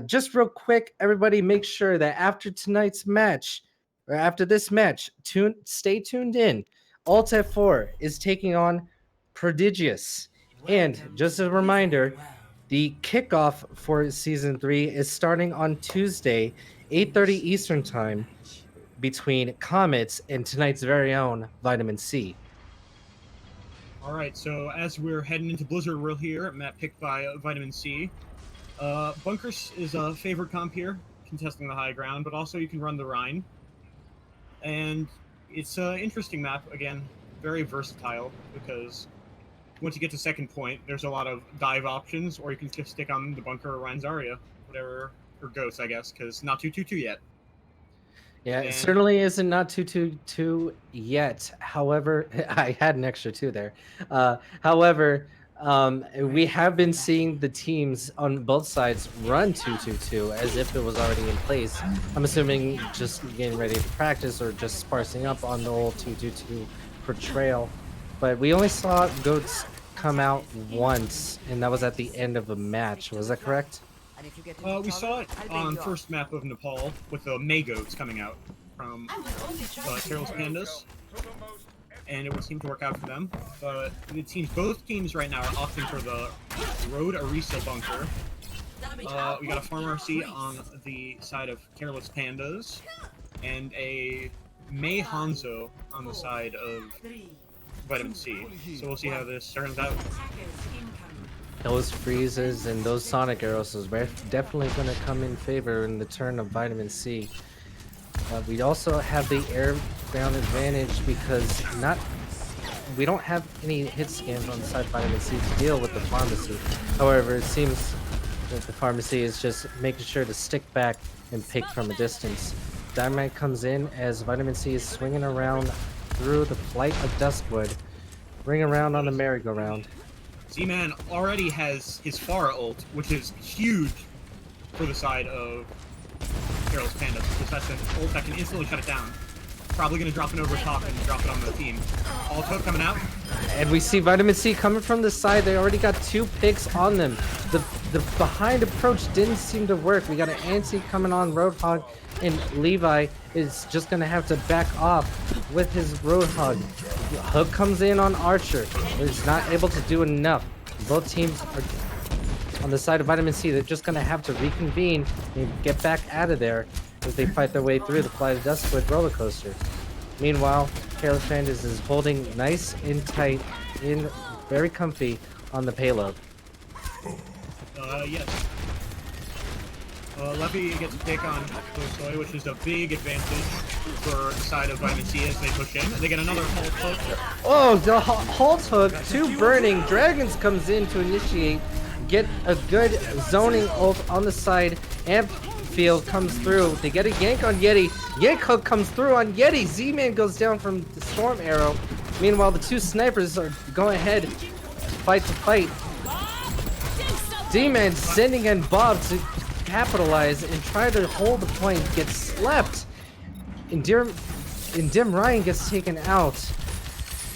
Speaker 1: Just real quick, everybody, make sure that after tonight's match, or after this match, stay tuned in. Alt F4 is taking on Prodigious. And just a reminder, the kickoff for season 3 is starting on Tuesday, 8:30 Eastern time, between Comets and tonight's very own Vitamin C.
Speaker 2: All right, so as we're heading into Blizzard World here, map picked by Vitamin C. Bunkers is a favorite comp here, contesting the high ground, but also you can run the Rhine. And it's an interesting map, again, very versatile, because once you get to second point, there's a lot of dive options, or you can just stick on the Bunker or Rhine Zarya, whatever, or Ghost, I guess, because not 2-2-2 yet.
Speaker 1: Yeah, it certainly isn't not 2-2-2 yet. However, I had an extra 2 there. However, we have been seeing the teams on both sides run 2-2-2 as if it was already in place. I'm assuming just getting ready to practice or just sparsing up on the old 2-2-2 portrayal. But we only saw Goats come out once, and that was at the end of a match. Was that correct?
Speaker 2: We saw it on first map of Nepal with the Goats coming out from Careless Pandas, and it would seem to work out for them. But it seems both teams right now are opting for the Road Arisa Bunker. We got a Farm RC on the side of Careless Pandas, and a Mei Hanzo on the side of Vitamin C. So we'll see how this turns out.
Speaker 1: Those freezes and those sonic arrows is definitely going to come in favor in the turn of Vitamin C. We also have the air ground advantage because we don't have any hit scans on the side of Vitamin C to deal with the pharmacy. However, it seems that the pharmacy is just making sure to stick back and pick from a distance. Dynamite comes in as Vitamin C is swinging around through the Flight of Duskwood, ring around on the merry-go-round.
Speaker 2: Z-Man already has his Pharah ult, which is huge for the side of Careless Pandas, because that's an ult that can instantly shut it down. Probably going to drop it over top and drop it on the team. Alt hook coming out.
Speaker 1: And we see Vitamin C coming from the side. They already got 2 picks on them. The behind approach didn't seem to work. We got an Ansi coming on Roadhog, and Levi is just going to have to back off with his Roadhog. Hook comes in on Archer. He's not able to do enough. Both teams are on the side of Vitamin C. They're just going to have to reconvene and get back out of there as they fight their way through the Flight of Duskwood roller coaster. Meanwhile, Careless Pandas is holding nice and tight, very comfy on the payload.
Speaker 2: Yes. Levy gets a pick on Soy, which is a big advantage for the side of Vitamin C as they push in. They get another Halt Hook.
Speaker 1: Oh, the Halt Hook, 2 burning. Dragons comes in to initiate, get a good zoning ult on the side. Amp Field comes through. They get a yank on Yeti. Yank hook comes through on Yeti. Z-Man goes down from the Storm Arrow. Meanwhile, the 2 snipers are going ahead, fight to fight. Z-Man sending in Bob to capitalize and try to hold the point, gets slept. And Dim Ryan gets taken out.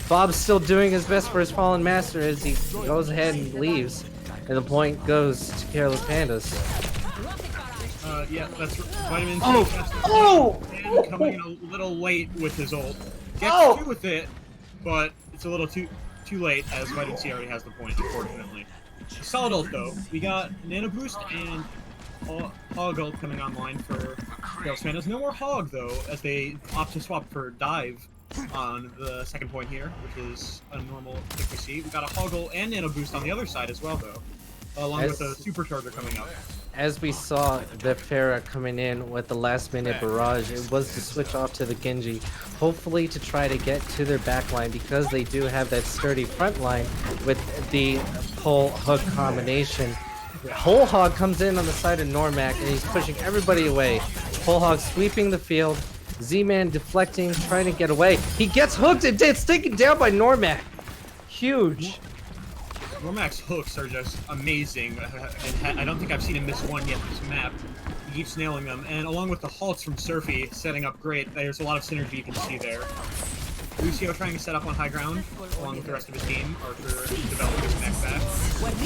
Speaker 1: Bob's still doing his best for his fallen master as he goes ahead and leaves. And the point goes to Careless Pandas.
Speaker 2: Yeah, that's Vitamin C.
Speaker 1: Oh!
Speaker 2: Coming in a little late with his ult. Gets 2 with it, but it's a little too late as Vitamin C already has the point, unfortunately. Solid ult though. We got Nano Boost and Hog ult coming online for Careless Pandas. No more Hog though, as they opt to swap for Dive on the second point here, which is a normal pick we see. We got a Hog ult and Nano Boost on the other side as well though, along with a Supercharger coming up.
Speaker 1: As we saw the Pharah coming in with the last minute barrage, it was to switch off to the Genji, hopefully to try to get to their backline because they do have that sturdy front line with the pole hook combination. Whole Hog comes in on the side of Normac and he's pushing everybody away. Whole Hog sweeping the field, Z-Man deflecting, trying to get away. He gets hooked and it's taken down by Normac. Huge.
Speaker 2: Normac's hooks are just amazing. And I don't think I've seen him miss one yet this map. He keeps nailing them, and along with the halts from Surfy setting up great, there's a lot of synergy you can see there. Lucio trying to set up on high ground, along with the rest of his team, Arthur developing his mech back.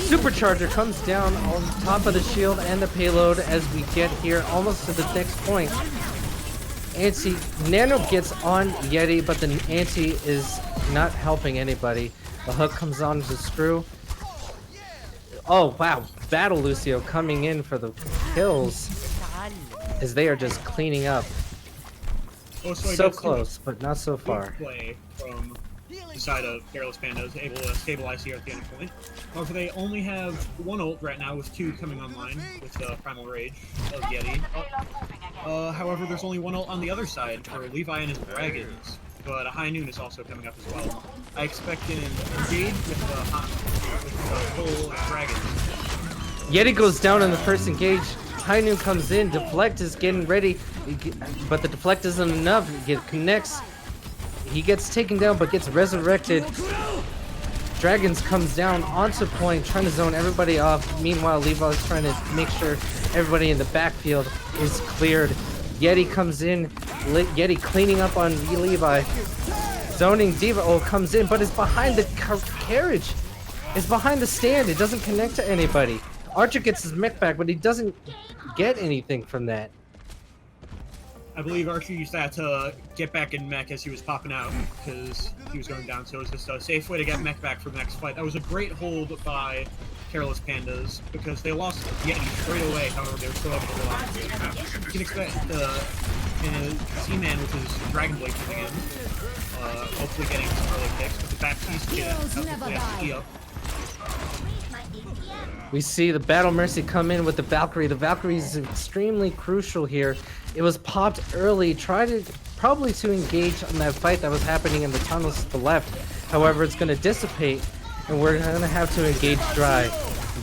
Speaker 1: Supercharger comes down on top of the shield and the payload as we get here almost to the next point. Nano gets on Yeti, but the Anti is not helping anybody. The hook comes on to Screw. Oh wow, Battle Lucio coming in for the kills as they are just cleaning up.
Speaker 2: Oh,
Speaker 1: So close, but not so far.
Speaker 2: Play from the side of Careless Pandas, able to stabilize here at the end point. However, they only have one ult right now, with 2 coming online with the Primal Rage of Yeti. However, there's only one ult on the other side for Levi and his Dragons, but a High Noon is also coming up as well. I expect an engage with the full Dragons.
Speaker 1: Yeti goes down in the first engage. High Noon comes in. Deflect is getting ready, but the deflect isn't enough. It connects. He gets taken down, but gets resurrected. Dragons comes down onto point, trying to zone everybody off. Meanwhile, Levi's trying to make sure everybody in the backfield is cleared. Yeti comes in. Yeti cleaning up on Levi. Zoning Diva comes in, but it's behind the carriage. It's behind the stand. It doesn't connect to anybody. Archer gets his mech back, but he doesn't get anything from that.
Speaker 2: I believe Archer used that to get back in mech as he was popping out, because he was going down, so it was just a safe way to get mech back for the next fight. That was a great hold by Careless Pandas, because they lost Yeti straight away, however they were still able to hold on to it. You can expect Seaman with his Dragon Blade coming in, hopefully getting some early picks, but the back piece get hopefully has to E up.
Speaker 1: We see the Battle Mercy come in with the Valkyrie. The Valkyrie is extremely crucial here. It was popped early, probably to engage on that fight that was happening in the tunnels to the left. However, it's going to dissipate, and we're going to have to engage dry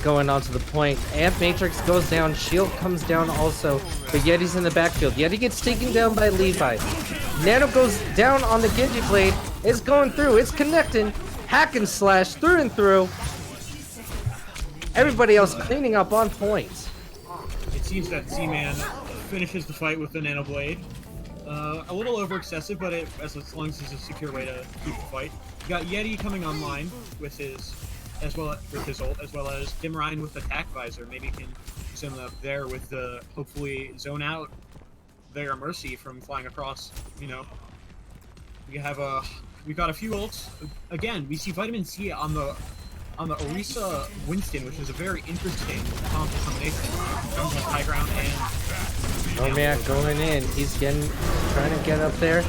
Speaker 1: going on to the point. Amp Matrix goes down, Shield comes down also, but Yeti's in the backfield. Yeti gets taken down by Levi. Nano goes down on the Genji Blade. It's going through, it's connecting. Hack and slash through and through. Everybody else cleaning up on point.
Speaker 2: It seems that Seaman finishes the fight with the Nano Blade. A little over excessive, but as long as it's a secure way to keep the fight. You got Yeti coming online with his ult, as well as Dim Ryan with Attack Visor. Maybe he can use him up there with the hopefully zone out their Mercy from flying across. You know, we've got a few ults. Again, we see Vitamin C on the Orisa Winston, which is a very interesting combination. Comes on high ground and
Speaker 1: Normac going in. He's trying to get up there.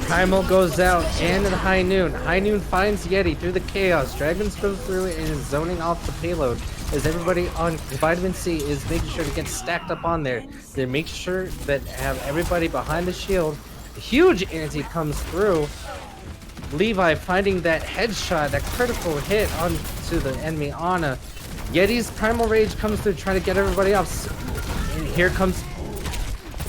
Speaker 1: Primal goes out and the High Noon. High Noon finds Yeti through the chaos. Dragons go through it and is zoning off the payload. As everybody on Vitamin C is making sure to get stacked up on there. They make sure that have everybody behind the shield. A huge anti comes through. Levi finding that headshot, that critical hit onto the enemy Ana. Yeti's Primal Rage comes through trying to get everybody off. And here comes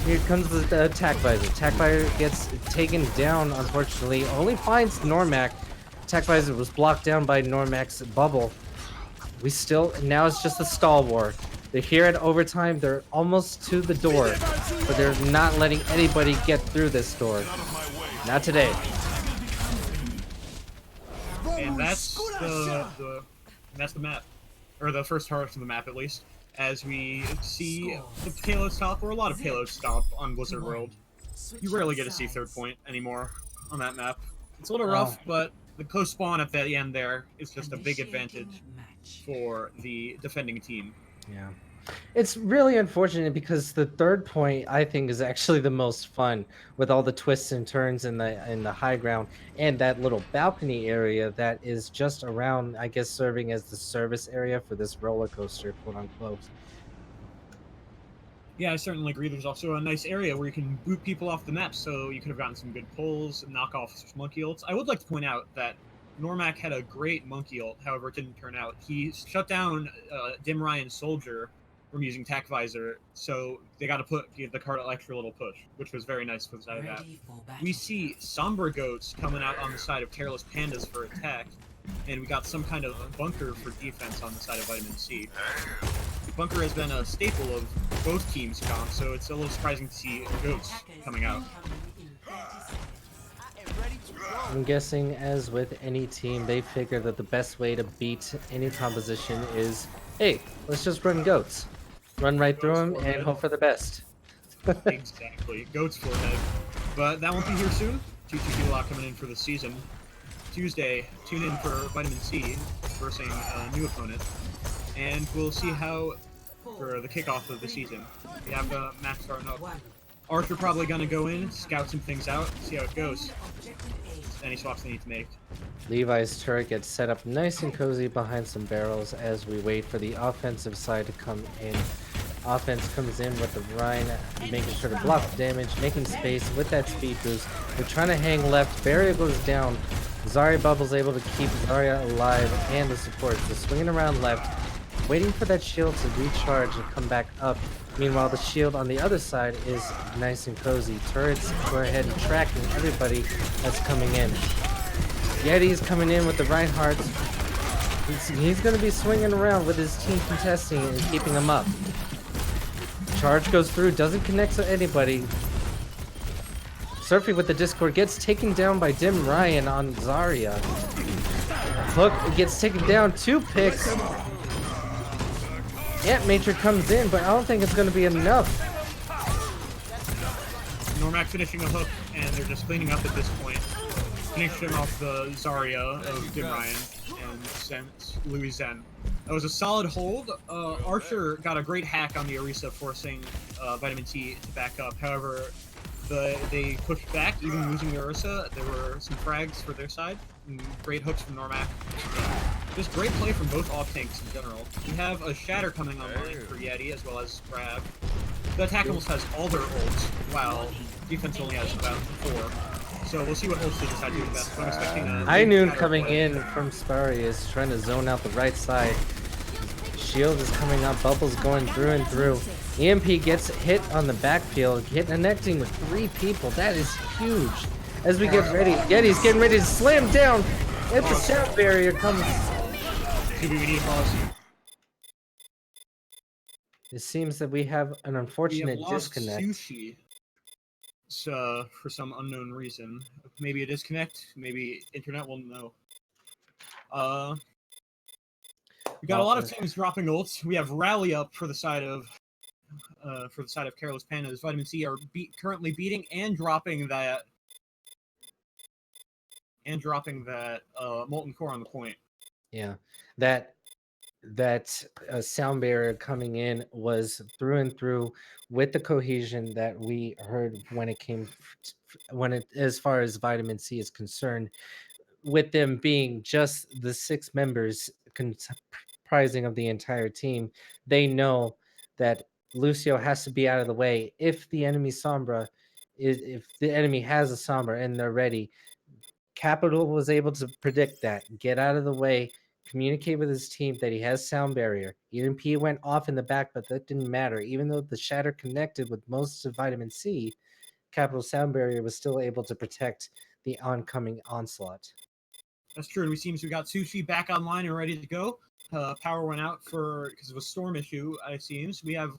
Speaker 1: the Attack Visor. Attack Visor gets taken down, unfortunately. Only finds Normac. Attack Visor was blocked down by Normac's bubble. Now it's just a stall war. They're here at overtime. They're almost to the door, but they're not letting anybody get through this door. Not today.
Speaker 2: And that's the map, or the first part of the map at least. As we see the payload stop, or a lot of payloads stop on Blizzard World. You rarely get to see third point anymore on that map. It's a little rough, but the close spawn at the end there is just a big advantage for the defending team.
Speaker 1: Yeah. It's really unfortunate because the third point I think is actually the most fun with all the twists and turns in the high ground and that little balcony area that is just around, I guess, serving as the service area for this roller coaster, quote unquote.
Speaker 2: Yeah, I certainly agree. There's also a nice area where you can boot people off the map, so you could have gotten some good pulls and knock off monkey ults. I would like to point out that Normac had a great monkey ult, however it didn't turn out. He shut down Dim Ryan Soldier from using Tac Visor, so they got to give the card an extra little push, which was very nice for the side of that. We see Sombra Goats coming out on the side of Careless Pandas for attack. and we got some kind of bunker for defense on the side of Vitamin C. The bunker has been a staple of both teams' comp, so it's a little surprising to see goats coming out.
Speaker 1: I'm guessing, as with any team, they figure that the best way to beat any composition is, hey, let's just run goats. Run right through them and hope for the best.
Speaker 2: Exactly. Goats forehead. But that won't be here soon. 2-2 lock coming in for the season. Tuesday, tune in for Vitamin C versus a new opponent. And we'll see how, for the kickoff of the season, we have the match starting up. Archer probably going to go in, scout some things out, see how it goes. Any swaps they need to make.
Speaker 1: Levi's turret gets set up nice and cozy behind some barrels as we wait for the offensive side to come in. Offense comes in with the Rhine, making sure to block the damage, making space with that speed boost. They're trying to hang left. Barrier goes down. Zarya Bubble's able to keep Zarya alive and the supports. They're swinging around left, waiting for that shield to recharge and come back up. Meanwhile, the shield on the other side is nice and cozy. Turrets go ahead and tracking everybody that's coming in. Yeti's coming in with the Reinhardt. He's going to be swinging around with his team contesting and keeping him up. Charge goes through, doesn't connect to anybody. Surfy with the Discord gets taken down by Dim Ryan on Zarya. Hook gets taken down, 2 picks. Ant Matrix comes in, but I don't think it's going to be enough.
Speaker 2: Normac finishing a hook, and they're just cleaning up at this point. Finishing off the Zarya of Dim Ryan and Louis Zen. That was a solid hold. Archer got a great hack on the Orisa, forcing Vitamin T to back up. However, they pushed back, even losing the Orisa. There were some frags for their side. And great hooks from Normac. Just great play from both off tanks in general. We have a Shatter coming online for Yeti, as well as Grab. The attack almost has all their ults, while defense only has about 4. So we'll see what ults they decide to do the best. I'm expecting a
Speaker 1: High Noon coming in from Sparius, trying to zone out the right side. Shield is coming up, Bubbles going through and through. EMP gets hit on the backfield, connecting with 3 people. That is huge. As we get ready, Yeti's getting ready to slam down. If the sound barrier comes. It seems that we have an unfortunate disconnect.
Speaker 2: Sushi. For some unknown reason. Maybe a disconnect, maybe internet will know. We got a lot of teams dropping ults. We have Rally up for the side of Careless Pandas. Vitamin C are currently beating and dropping that Molten Core on the point.
Speaker 1: Yeah, that sound barrier coming in was through and through with the cohesion that we heard when it came as far as Vitamin C is concerned, with them being just the 6 members comprising of the entire team. They know that Lucio has to be out of the way if the enemy if the enemy has a Sombra and they're ready. Capital was able to predict that, get out of the way, communicate with his team that he has sound barrier. EMP went off in the back, but that didn't matter. Even though the Shatter connected with most of Vitamin C, Capital sound barrier was still able to protect the oncoming onslaught.
Speaker 2: That's true. And we got Sushi back online and ready to go. Power went out because of a storm issue, it seems. We have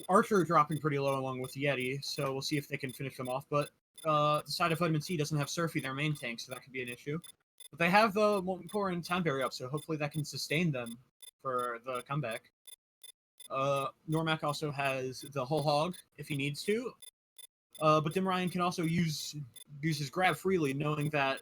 Speaker 2: Archer dropping pretty low along with Yeti, so we'll see if they can finish them off. But the side of Vitamin C doesn't have Surfy, their main tank, so that could be an issue. But they have the Molten Core and Sound Barrier up, so hopefully that can sustain them for the comeback. Normac also has the Whole Hog if he needs to. But Dim Ryan can also use his grab freely, knowing that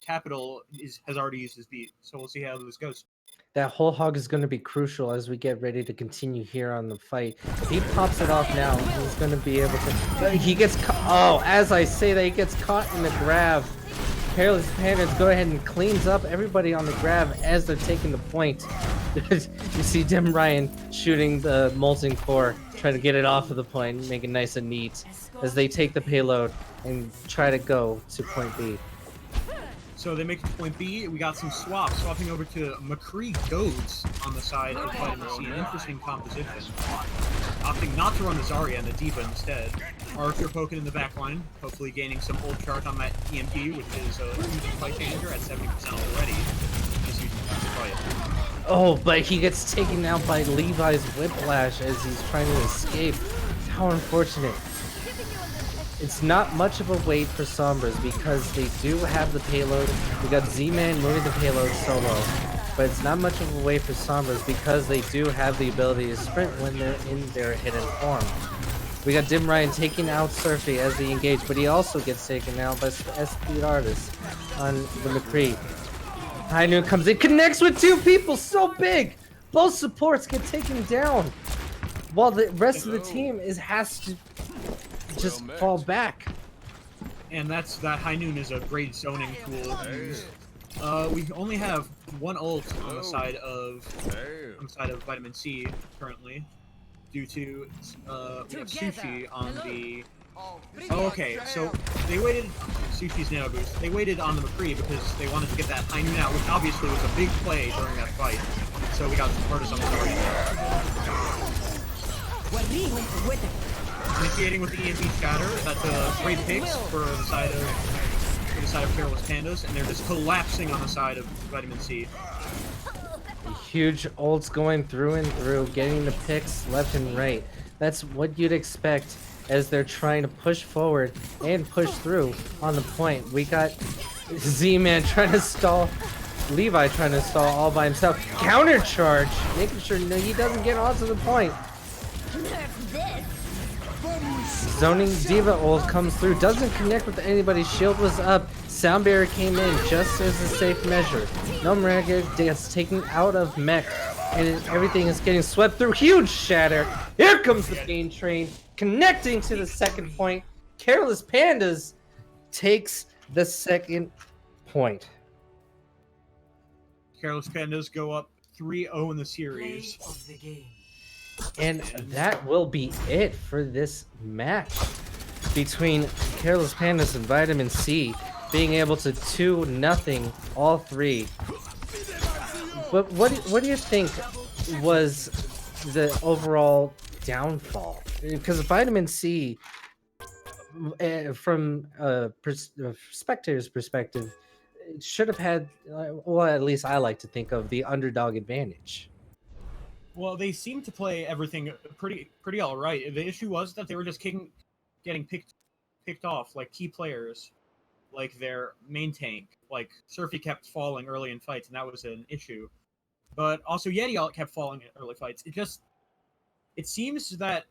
Speaker 2: Capital has already used his beat. So we'll see how this goes.
Speaker 1: That Whole Hog is going to be crucial as we get ready to continue here on the fight. If he pops it off now, he's going to be able to... He gets caught... Oh, as I say that, he gets caught in the grab. Careless Pandas go ahead and cleans up everybody on the grab as they're taking the point. You see Dim Ryan shooting the Molten Core, trying to get it off of the point, make it nice and neat as they take the payload and try to go to point B.
Speaker 2: So they make it to point B. We got some swaps. Swapping over to McCree Goads on the side of Vitamin C. An interesting composition. Opting not to run the Zarya and the Diva instead. Archer poking in the back line, hopefully gaining some old charge on that EMP, which is a huge fight changer at 70% already. Just using that fight.
Speaker 1: Oh, but he gets taken out by Levi's Whiplash as he's trying to escape. How unfortunate. It's not much of a wait for Sombras because they do have the payload. We got Z-Man moving the payload solo. But it's not much of a wait for Sombras because they do have the ability to sprint when they're in their hidden form. We got Dim Ryan taking out Surfy as they engage, but he also gets taken out by Speed Artist on the McCree. High Noon comes in, connects with two people, so big! Both supports get taken down, while the rest of the team has to just fall back.
Speaker 2: And that High Noon is a great zoning tool to use. We only have one ult on the side of Vitamin C currently, due to we have Sushi on the. Oh, okay. So they waited. Sushi's Nano Boost. They waited on the McCree because they wanted to get that High Noon out, which obviously was a big play during that fight. So we got Pandas on the target. Initiating with the EMP Shatter. That's a great picks for the side of Careless Pandas, and they're just collapsing on the side of Vitamin C.
Speaker 1: Huge ults going through and through, getting the picks left and right. That's what you'd expect as they're trying to push forward and push through on the point. We got Z-Man trying to stall, Levi trying to stall all by himself. Counter charge, making sure he doesn't get onto the point. Zoning Diva ult comes through, doesn't connect with anybody. Shield was up. Sound barrier came in just as a safe measure. No Mega gets taken out of mech, and everything is getting swept through. Huge shatter. Here comes the pain train, connecting to the second point. Careless Pandas takes the second point.
Speaker 2: Careless Pandas go up 3-0 in the series.
Speaker 3: Play of the game.
Speaker 1: And that will be it for this match between Careless Pandas and Vitamin C, being able to 2-0 all three. But what do you think was the overall downfall? Because Vitamin C, from a spectator's perspective, should have had, well, at least I like to think of the underdog advantage.
Speaker 2: Well, they seemed to play everything pretty all right. The issue was that they were just getting picked off, like key players, like their main tank. Like Surfy kept falling early in fights, and that was an issue. But also Yeti kept falling in early fights. It seems that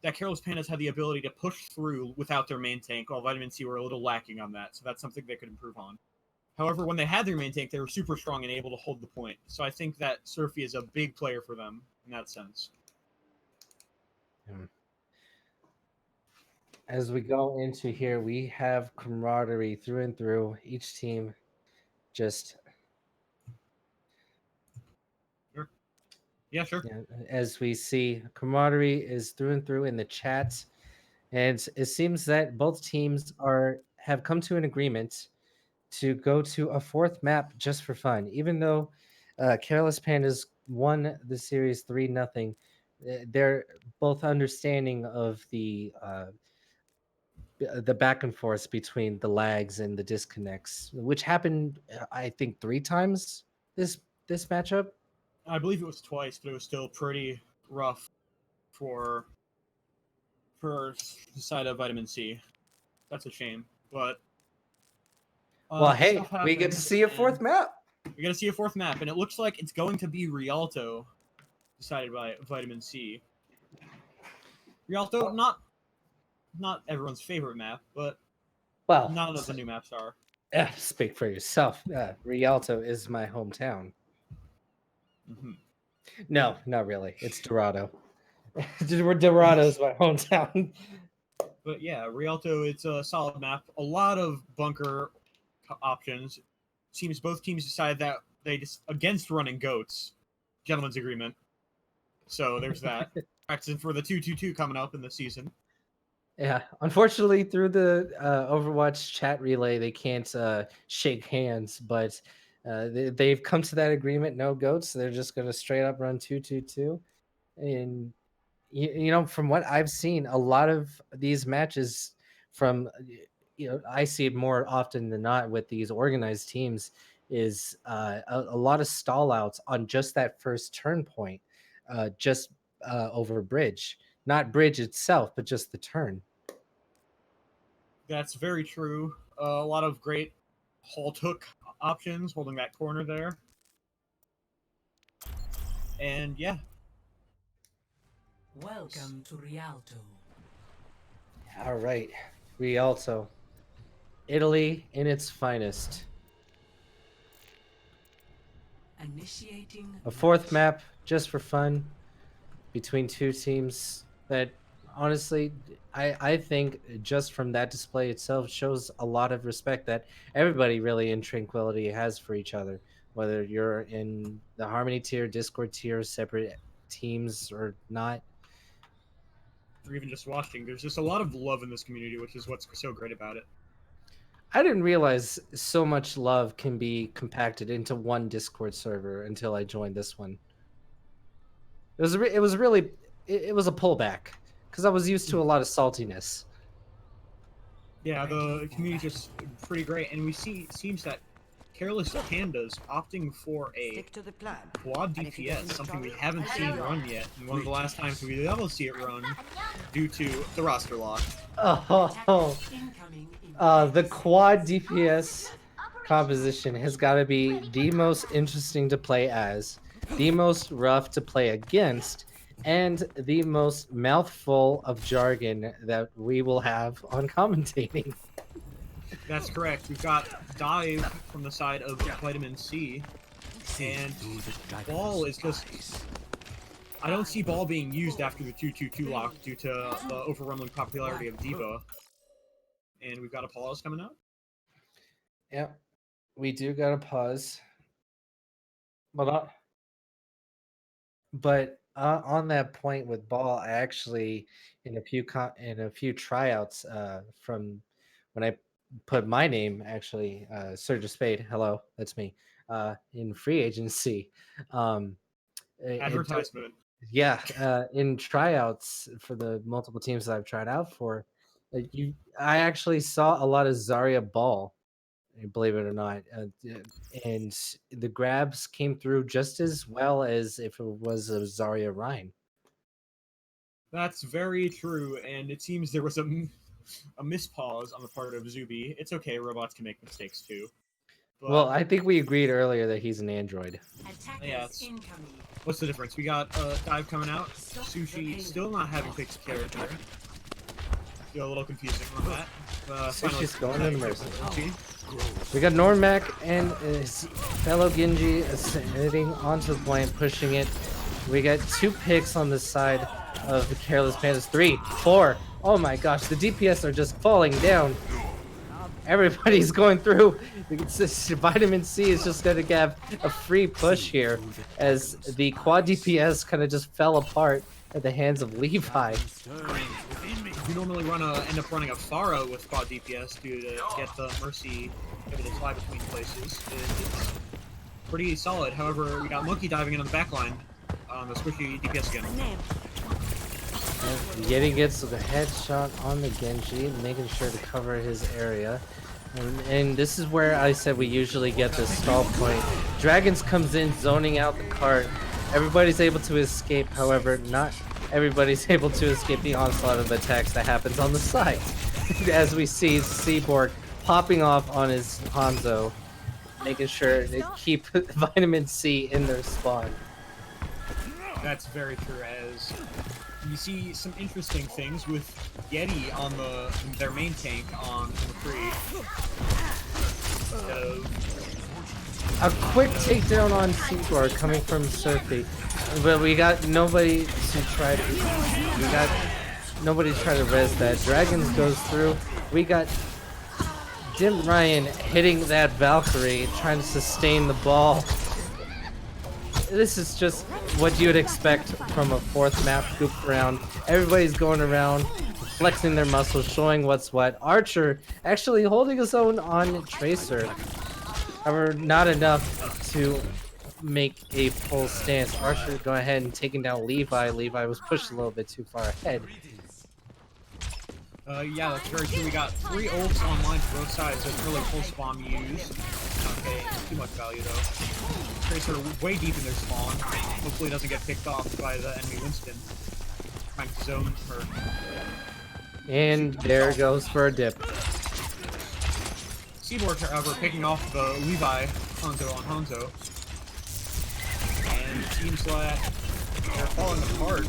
Speaker 2: Careless Pandas had the ability to push through without their main tank, while Vitamin C were a little lacking on that. So that's something they could improve on. However, when they had their main tank, they were super strong and able to hold the point. So I think that Surfy is a big player for them in that sense.
Speaker 1: As we go into here, we have camaraderie through and through. Each team just...
Speaker 2: Sure. Yeah, sure.
Speaker 1: As we see, camaraderie is through and through in the chat. And it seems that both teams have come to an agreement to go to a fourth map just for fun. Even though Careless Pandas won the series 3-0, they're both understanding of the back and forth between the lags and the disconnects, which happened, I think, 3 times this matchup.
Speaker 2: I believe it was twice, but it was still pretty rough for the side of Vitamin C. That's a shame, but
Speaker 1: well, hey, we get to see a fourth map.
Speaker 2: We get to see a fourth map, and it looks like it's going to be Rialto, decided by Vitamin C. Rialto, not everyone's favorite map, but
Speaker 1: well,
Speaker 2: none of the new maps are.
Speaker 1: Speak for yourself. Rialto is my hometown.
Speaker 2: Mm-hmm.
Speaker 1: No, not really. It's Dorado. Dorado is my hometown.
Speaker 2: But yeah, Rialto, it's a solid map. A lot of bunker options. Seems both teams decided that they just against running goats. Gentleman's agreement. So there's that. Practicing for the 2-2-2 coming up in the season.
Speaker 1: Yeah, unfortunately, through the Overwatch chat relay, they can't shake hands, but they've come to that agreement. No goats. They're just going to straight up run 2-2-2. And from what I've seen, a lot of these matches from I see it more often than not with these organized teams is a lot of stall outs on just that first turn point, just over bridge, not bridge itself, but just the turn.
Speaker 2: That's very true. A lot of great hold hook options, holding that corner there. And yeah.
Speaker 3: Welcome to Rialto.
Speaker 1: All right, Rialto, Italy in its finest.
Speaker 3: Initiating
Speaker 1: A fourth
Speaker 3: match.
Speaker 1: map just for fun between two teams that honestly I think just from that display itself shows a lot of respect that everybody really in Tranquility has for each other, whether you're in the Harmony tier, Discord tier, separate teams or not.
Speaker 2: Or even just watching, there's just a lot of love in this community, which is what's so great about it.
Speaker 1: I didn't realize so much love can be compacted into one Discord server until I joined this one. It was really it was a pullback because I was used to a lot of saltiness.
Speaker 2: Yeah, the community is just pretty great, and we see it seems that Careless Pandas opting for a
Speaker 4: Stick to the plan.
Speaker 2: quad DPS, something we haven't seen run yet, and one of the last times we were able to see it run due to the roster lock.
Speaker 1: Oh,
Speaker 3: Incoming in
Speaker 1: the quad DPS composition has got to be the most interesting to play as, the most rough to play against, and the most mouthful of jargon that we will have on commentating.
Speaker 2: That's correct. We've got Dive from the side of Vitamin C, and Ball is just... I don't see Ball being used after the 2-2-2 lock due to the overwhelming popularity of D.Va. And we've got a pause coming up.
Speaker 1: Yep, we do got to pause. But on that point with Ball, I actually in a few tryouts from when I put my name actually SergioSpade, hello, that's me, in free agency. Um,
Speaker 2: Advertisement.
Speaker 1: yeah, in tryouts for the multiple teams that I've tried out for, I actually saw a lot of Zarya Ball, believe it or not, and the grabs came through just as well as if it was a Zarya Rhine.
Speaker 2: That's very true, and it seems there was a mispause on the part of Zuby. It's okay, robots can make mistakes too. But,
Speaker 1: Well, I think we agreed earlier that he's an android.
Speaker 3: attackers
Speaker 2: Yeah, it's-
Speaker 3: incoming.
Speaker 2: what's the difference? We got Dive coming out. Sushi still not having picked his character. Feel a little confusing on that.
Speaker 1: Sushi's going to the Mercy.
Speaker 2: Sushi.
Speaker 1: We got Normac and his fellow Genji sitting onto the point, pushing it. We got 2 picks on the side of the Careless Pandas. 3, 4. Oh my gosh, the DPS are just falling down. Everybody's going through. Vitamin C is just going to have a free push here as the quad DPS kind of just fell apart at the hands of Levi.
Speaker 2: You normally end up running a Pharah with quad DPS to get the Mercy able to fly between places. It's pretty solid. However, we got Monkey diving in on the back line on the squishy DPS again.
Speaker 1: Yeti gets the headshot on the Genji, making sure to cover his area. And this is where I said we usually get this stall point. Dragons comes in, zoning out the cart. Everybody's able to escape, however, not everybody's able to escape the onslaught of attacks that happens on the side. As we see Seaborg popping off on his Hanzo, making sure to keep Vitamin C in their spawn.
Speaker 2: That's very true, as you see some interesting things with Yeti on their main tank on the free.
Speaker 1: A quick takedown on Seaborg coming from Surfy, but we got nobody to try to res that. Dragons goes through. We got Dim Ryan hitting that Valkyrie, trying to sustain the ball. This is just what you would expect from a 4th map scoop round. Everybody's going around flexing their muscles, showing what's what. Archer actually holding his own on Tracer. However, not enough to make a full stance. Archer going ahead and taking down Levi. Levi was pushed a little bit too far ahead.
Speaker 2: Yeah, that's very true. We got 3 ults online for both sides. That's really full spawn use. Not getting too much value though. Tracer way deep in their spawn. Hopefully doesn't get picked off by the enemy Winston. Trying to zone her.
Speaker 1: And there goes for a dip.
Speaker 2: Seaboard, however, picking off the Levi Hanzo on Hanzo. And it seems like they're falling apart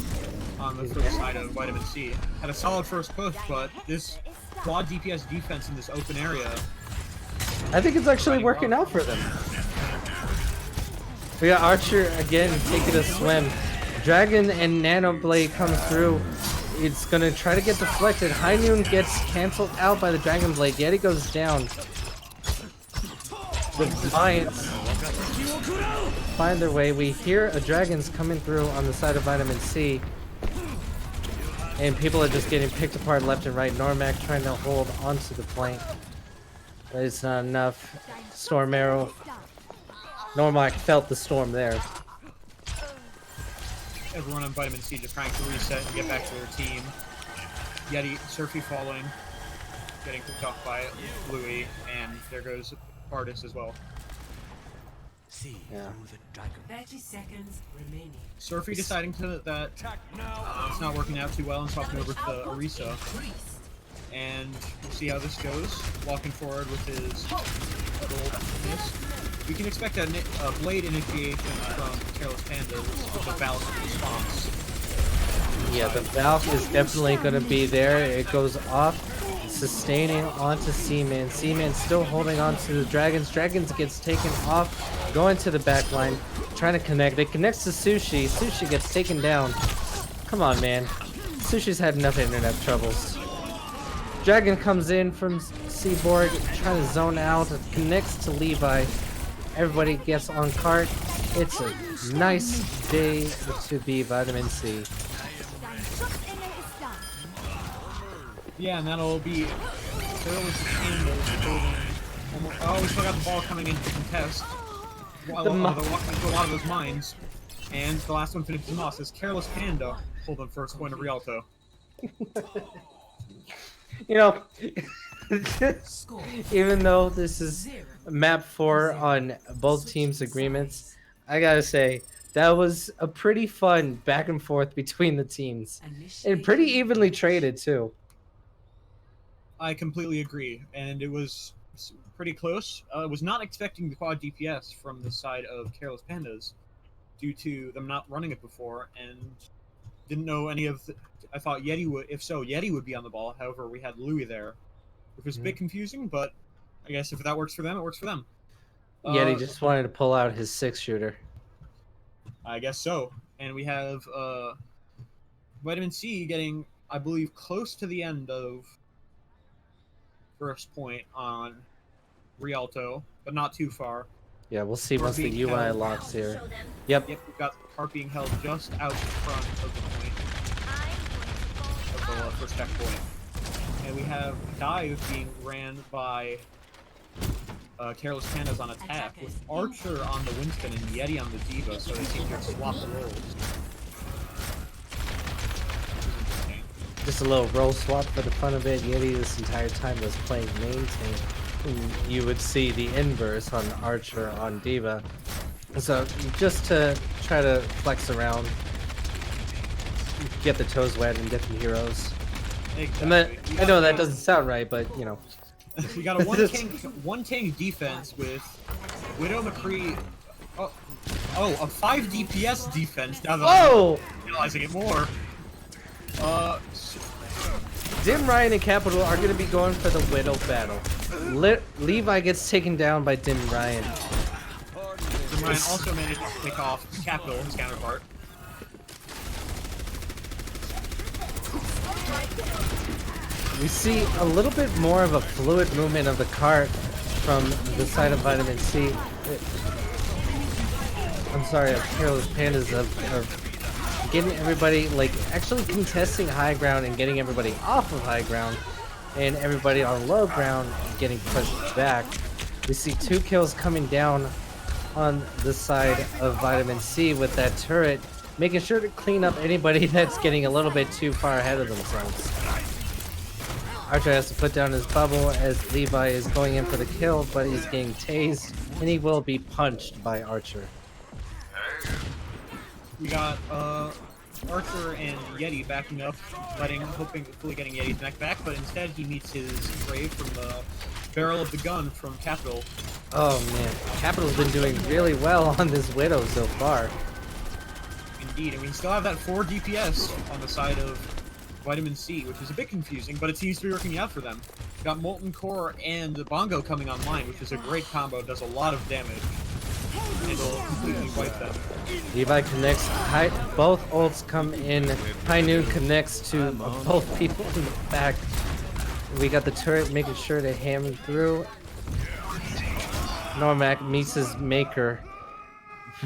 Speaker 2: on the first side of Vitamin C. Had a solid first push, but this quad DPS defense in this open area...
Speaker 1: I think it's actually working out for them. We got Archer again taking a swim. Dragon and Nano Blade comes through. It's gonna try to get deflected. High Noon gets canceled out by the Dragon Blade. Yeti goes down. The Giants find their way. We hear a Dragon's coming through on the side of Vitamin C. And people are just getting picked apart left and right. Normac trying to hold onto the flank. But it's not enough. Storm Arrow. Normac felt the storm there.
Speaker 2: Everyone on Vitamin C just trying to reset and get back to their team. Yeti, Surfy following. Getting picked off by Louis. And there goes Pandas as well.
Speaker 1: Yeah.
Speaker 3: 30 seconds remaining.
Speaker 2: Surfy deciding that it's not working out too well and swapping over to the Orisa. And we'll see how this goes. Walking forward with his gold. We can expect a blade initiation from Careless Pandas with a balanced response.
Speaker 1: Yeah, the Valve is definitely going to be there. It goes off, sustaining onto Seaman. Seaman still holding on to the Dragons. Dragons gets taken off, going to the back line, trying to connect. It connects to Sushi. Sushi gets taken down. Come on, man. Sushi's had enough internet troubles. Dragon comes in from Seaboard, trying to zone out. It connects to Levi. Everybody gets on cart. It's a nice day to be Vitamin C.
Speaker 2: Yeah, and that'll be Careless Pandas. Oh, we still got the ball coming in to contest. They're walking through a lot of those mines. And the last one finishes off as Careless Panda pulled the first point of Rialto.
Speaker 1: You know, even though this is map 4 on both teams' agreements, I gotta say, that was a pretty fun back and forth between the teams. And pretty evenly traded, too.
Speaker 2: I completely agree, and it was pretty close. I was not expecting the quad DPS from the side of Careless Pandas due to them not running it before, and didn't know any of the... I thought Yeti would, if so, Yeti would be on the ball. However, we had Louis there, which was a bit confusing, but I guess if that works for them, it works for them.
Speaker 1: Yeti just wanted to pull out his 6-shooter.
Speaker 2: I guess so. And we have Vitamin C getting, I believe, close to the end of first point on Rialto, but not too far.
Speaker 1: Yeah, we'll see once the UI locks here. Yep.
Speaker 2: Yep, we've got the cart being held just out in front of the point. Of the first checkpoint. And we have Dive being ran by Careless Pandas on attack, with Archer on the Winston and Yeti on the Diva, so they seem to have swapped the roles.
Speaker 1: Just a little role swap for the fun of it. Yeti this entire time was playing main tank. You would see the inverse on Archer on Diva. So just to try to flex around, get the toes wet and get the heroes.
Speaker 2: Exactly.
Speaker 1: And then, I know that doesn't sound right, but you know.
Speaker 2: We got a one tank defense with Widow McCree. Oh, a 5 DPS defense. Now that I'm realizing it more.
Speaker 1: Dim Ryan and Capital are going to be going for the Widow battle. Levi gets taken down by Dim Ryan.
Speaker 2: Dim Ryan also managed to pick off Capital, his counterpart.
Speaker 1: We see a little bit more of a fluid movement of the cart from the side of Vitamin C. I'm sorry, of Careless Pandas of getting everybody, like, actually contesting high ground and getting everybody off of high ground, and everybody on low ground getting pushed back. We see 2 kills coming down on the side of Vitamin C with that turret, making sure to clean up anybody that's getting a little bit too far ahead of themselves. Archer has to put down his bubble as Levi is going in for the kill, but he's getting tased, and he will be punched by Archer.
Speaker 2: We got Archer and Yeti backing up, hopefully getting Yeti's neck back, but instead he meets his grave from the barrel of the gun from Capital.
Speaker 1: Oh man, Capital's been doing really well on this Widow so far.
Speaker 2: Indeed, and we still have that 4 DPS on the side of Vitamin C, which is a bit confusing, but it seems to be working out for them. We got Molten Core and the Bongo coming online, which is a great combo, does a lot of damage. It'll completely wipe them.
Speaker 1: Levi connects, both ults come in, High Noon connects to both people in the back. We got the turret making sure to ham him through. Normac meets his maker.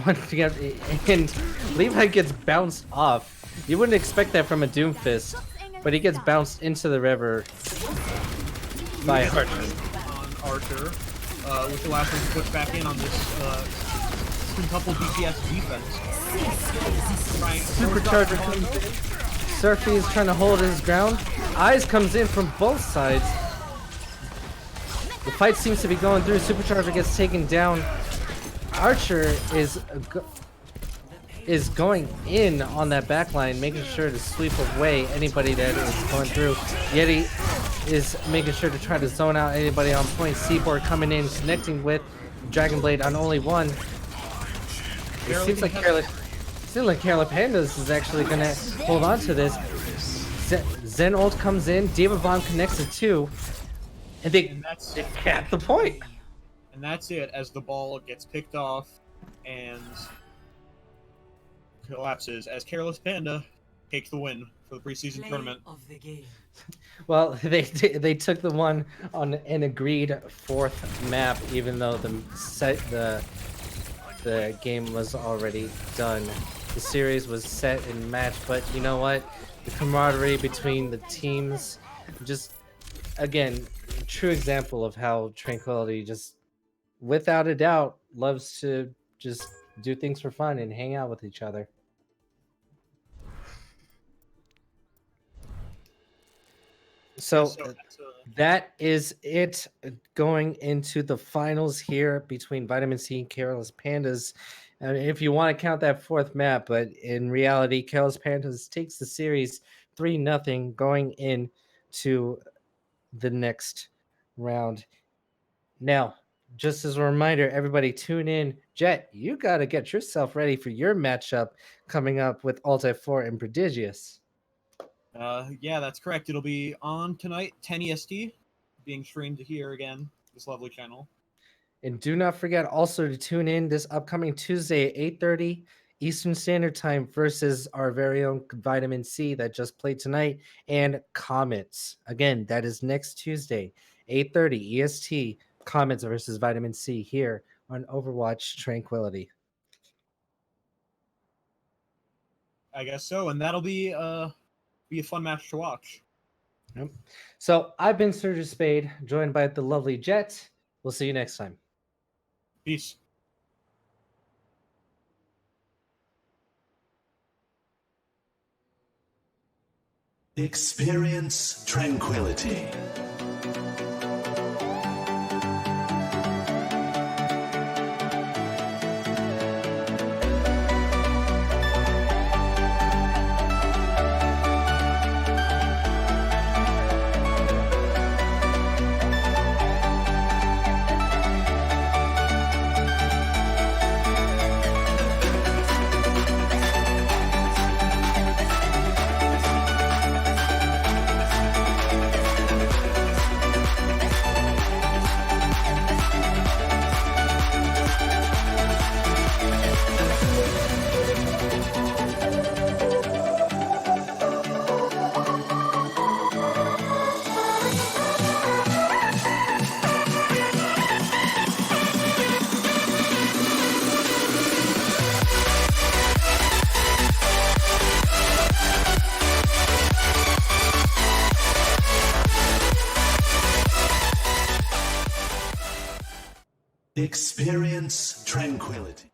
Speaker 1: And Levi gets bounced off. You wouldn't expect that from a Doomfist, but he gets bounced into the river by Archer.
Speaker 2: On Archer, which allows him to push back in on this quintuple DPS defense.
Speaker 1: Supercharger comes in. Surfy is trying to hold his ground. Eyes comes in from both sides. The fight seems to be going through. Supercharger gets taken down. Archer is going in on that backline, making sure to sweep away anybody that is going through. Yeti is making sure to try to zone out anybody on point. Seaboard coming in, connecting with Dragon Blade on only one. It seems like Careless Pandas is actually gonna hold on to this. Zen ult comes in, Diva Bomb connects to 2, and they cap the point.
Speaker 2: And that's it, as the ball gets picked off and collapses, as Careless Panda takes the win for the preseason tournament.
Speaker 3: Of the game.
Speaker 1: Well, they took the one on an agreed 4th map, even though the game was already done. The series was set and matched, but you know what? The camaraderie between the teams, just again, true example of how Tranquility just, without a doubt, loves to just do things for fun and hang out with each other. So that is it going into the finals here between Vitamin C and Careless Pandas. If you want to count that 4th map, but in reality, Careless Pandas takes the series 3-0 going into the next round. Now, just as a reminder, everybody tune in. Jet, you got to get yourself ready for your matchup coming up with Alti4 and Prodigious.
Speaker 2: Yeah, that's correct. It'll be on tonight, 10 EST, being streamed here again, this lovely channel.
Speaker 1: And do not forget also to tune in this upcoming Tuesday at 8:30 Eastern Standard Time versus our very own Vitamin C that just played tonight, and Comets. Again, that is next Tuesday, 8:30 EST, Comets versus Vitamin C here on Overwatch Tranquility.
Speaker 2: I guess so, and that'll be a fun match to watch.
Speaker 1: Yep. So I've been SergioSpade, joined by the lovely Jet. We'll see you next time.
Speaker 2: Peace.
Speaker 4: Experience tranquility. Experience tranquility.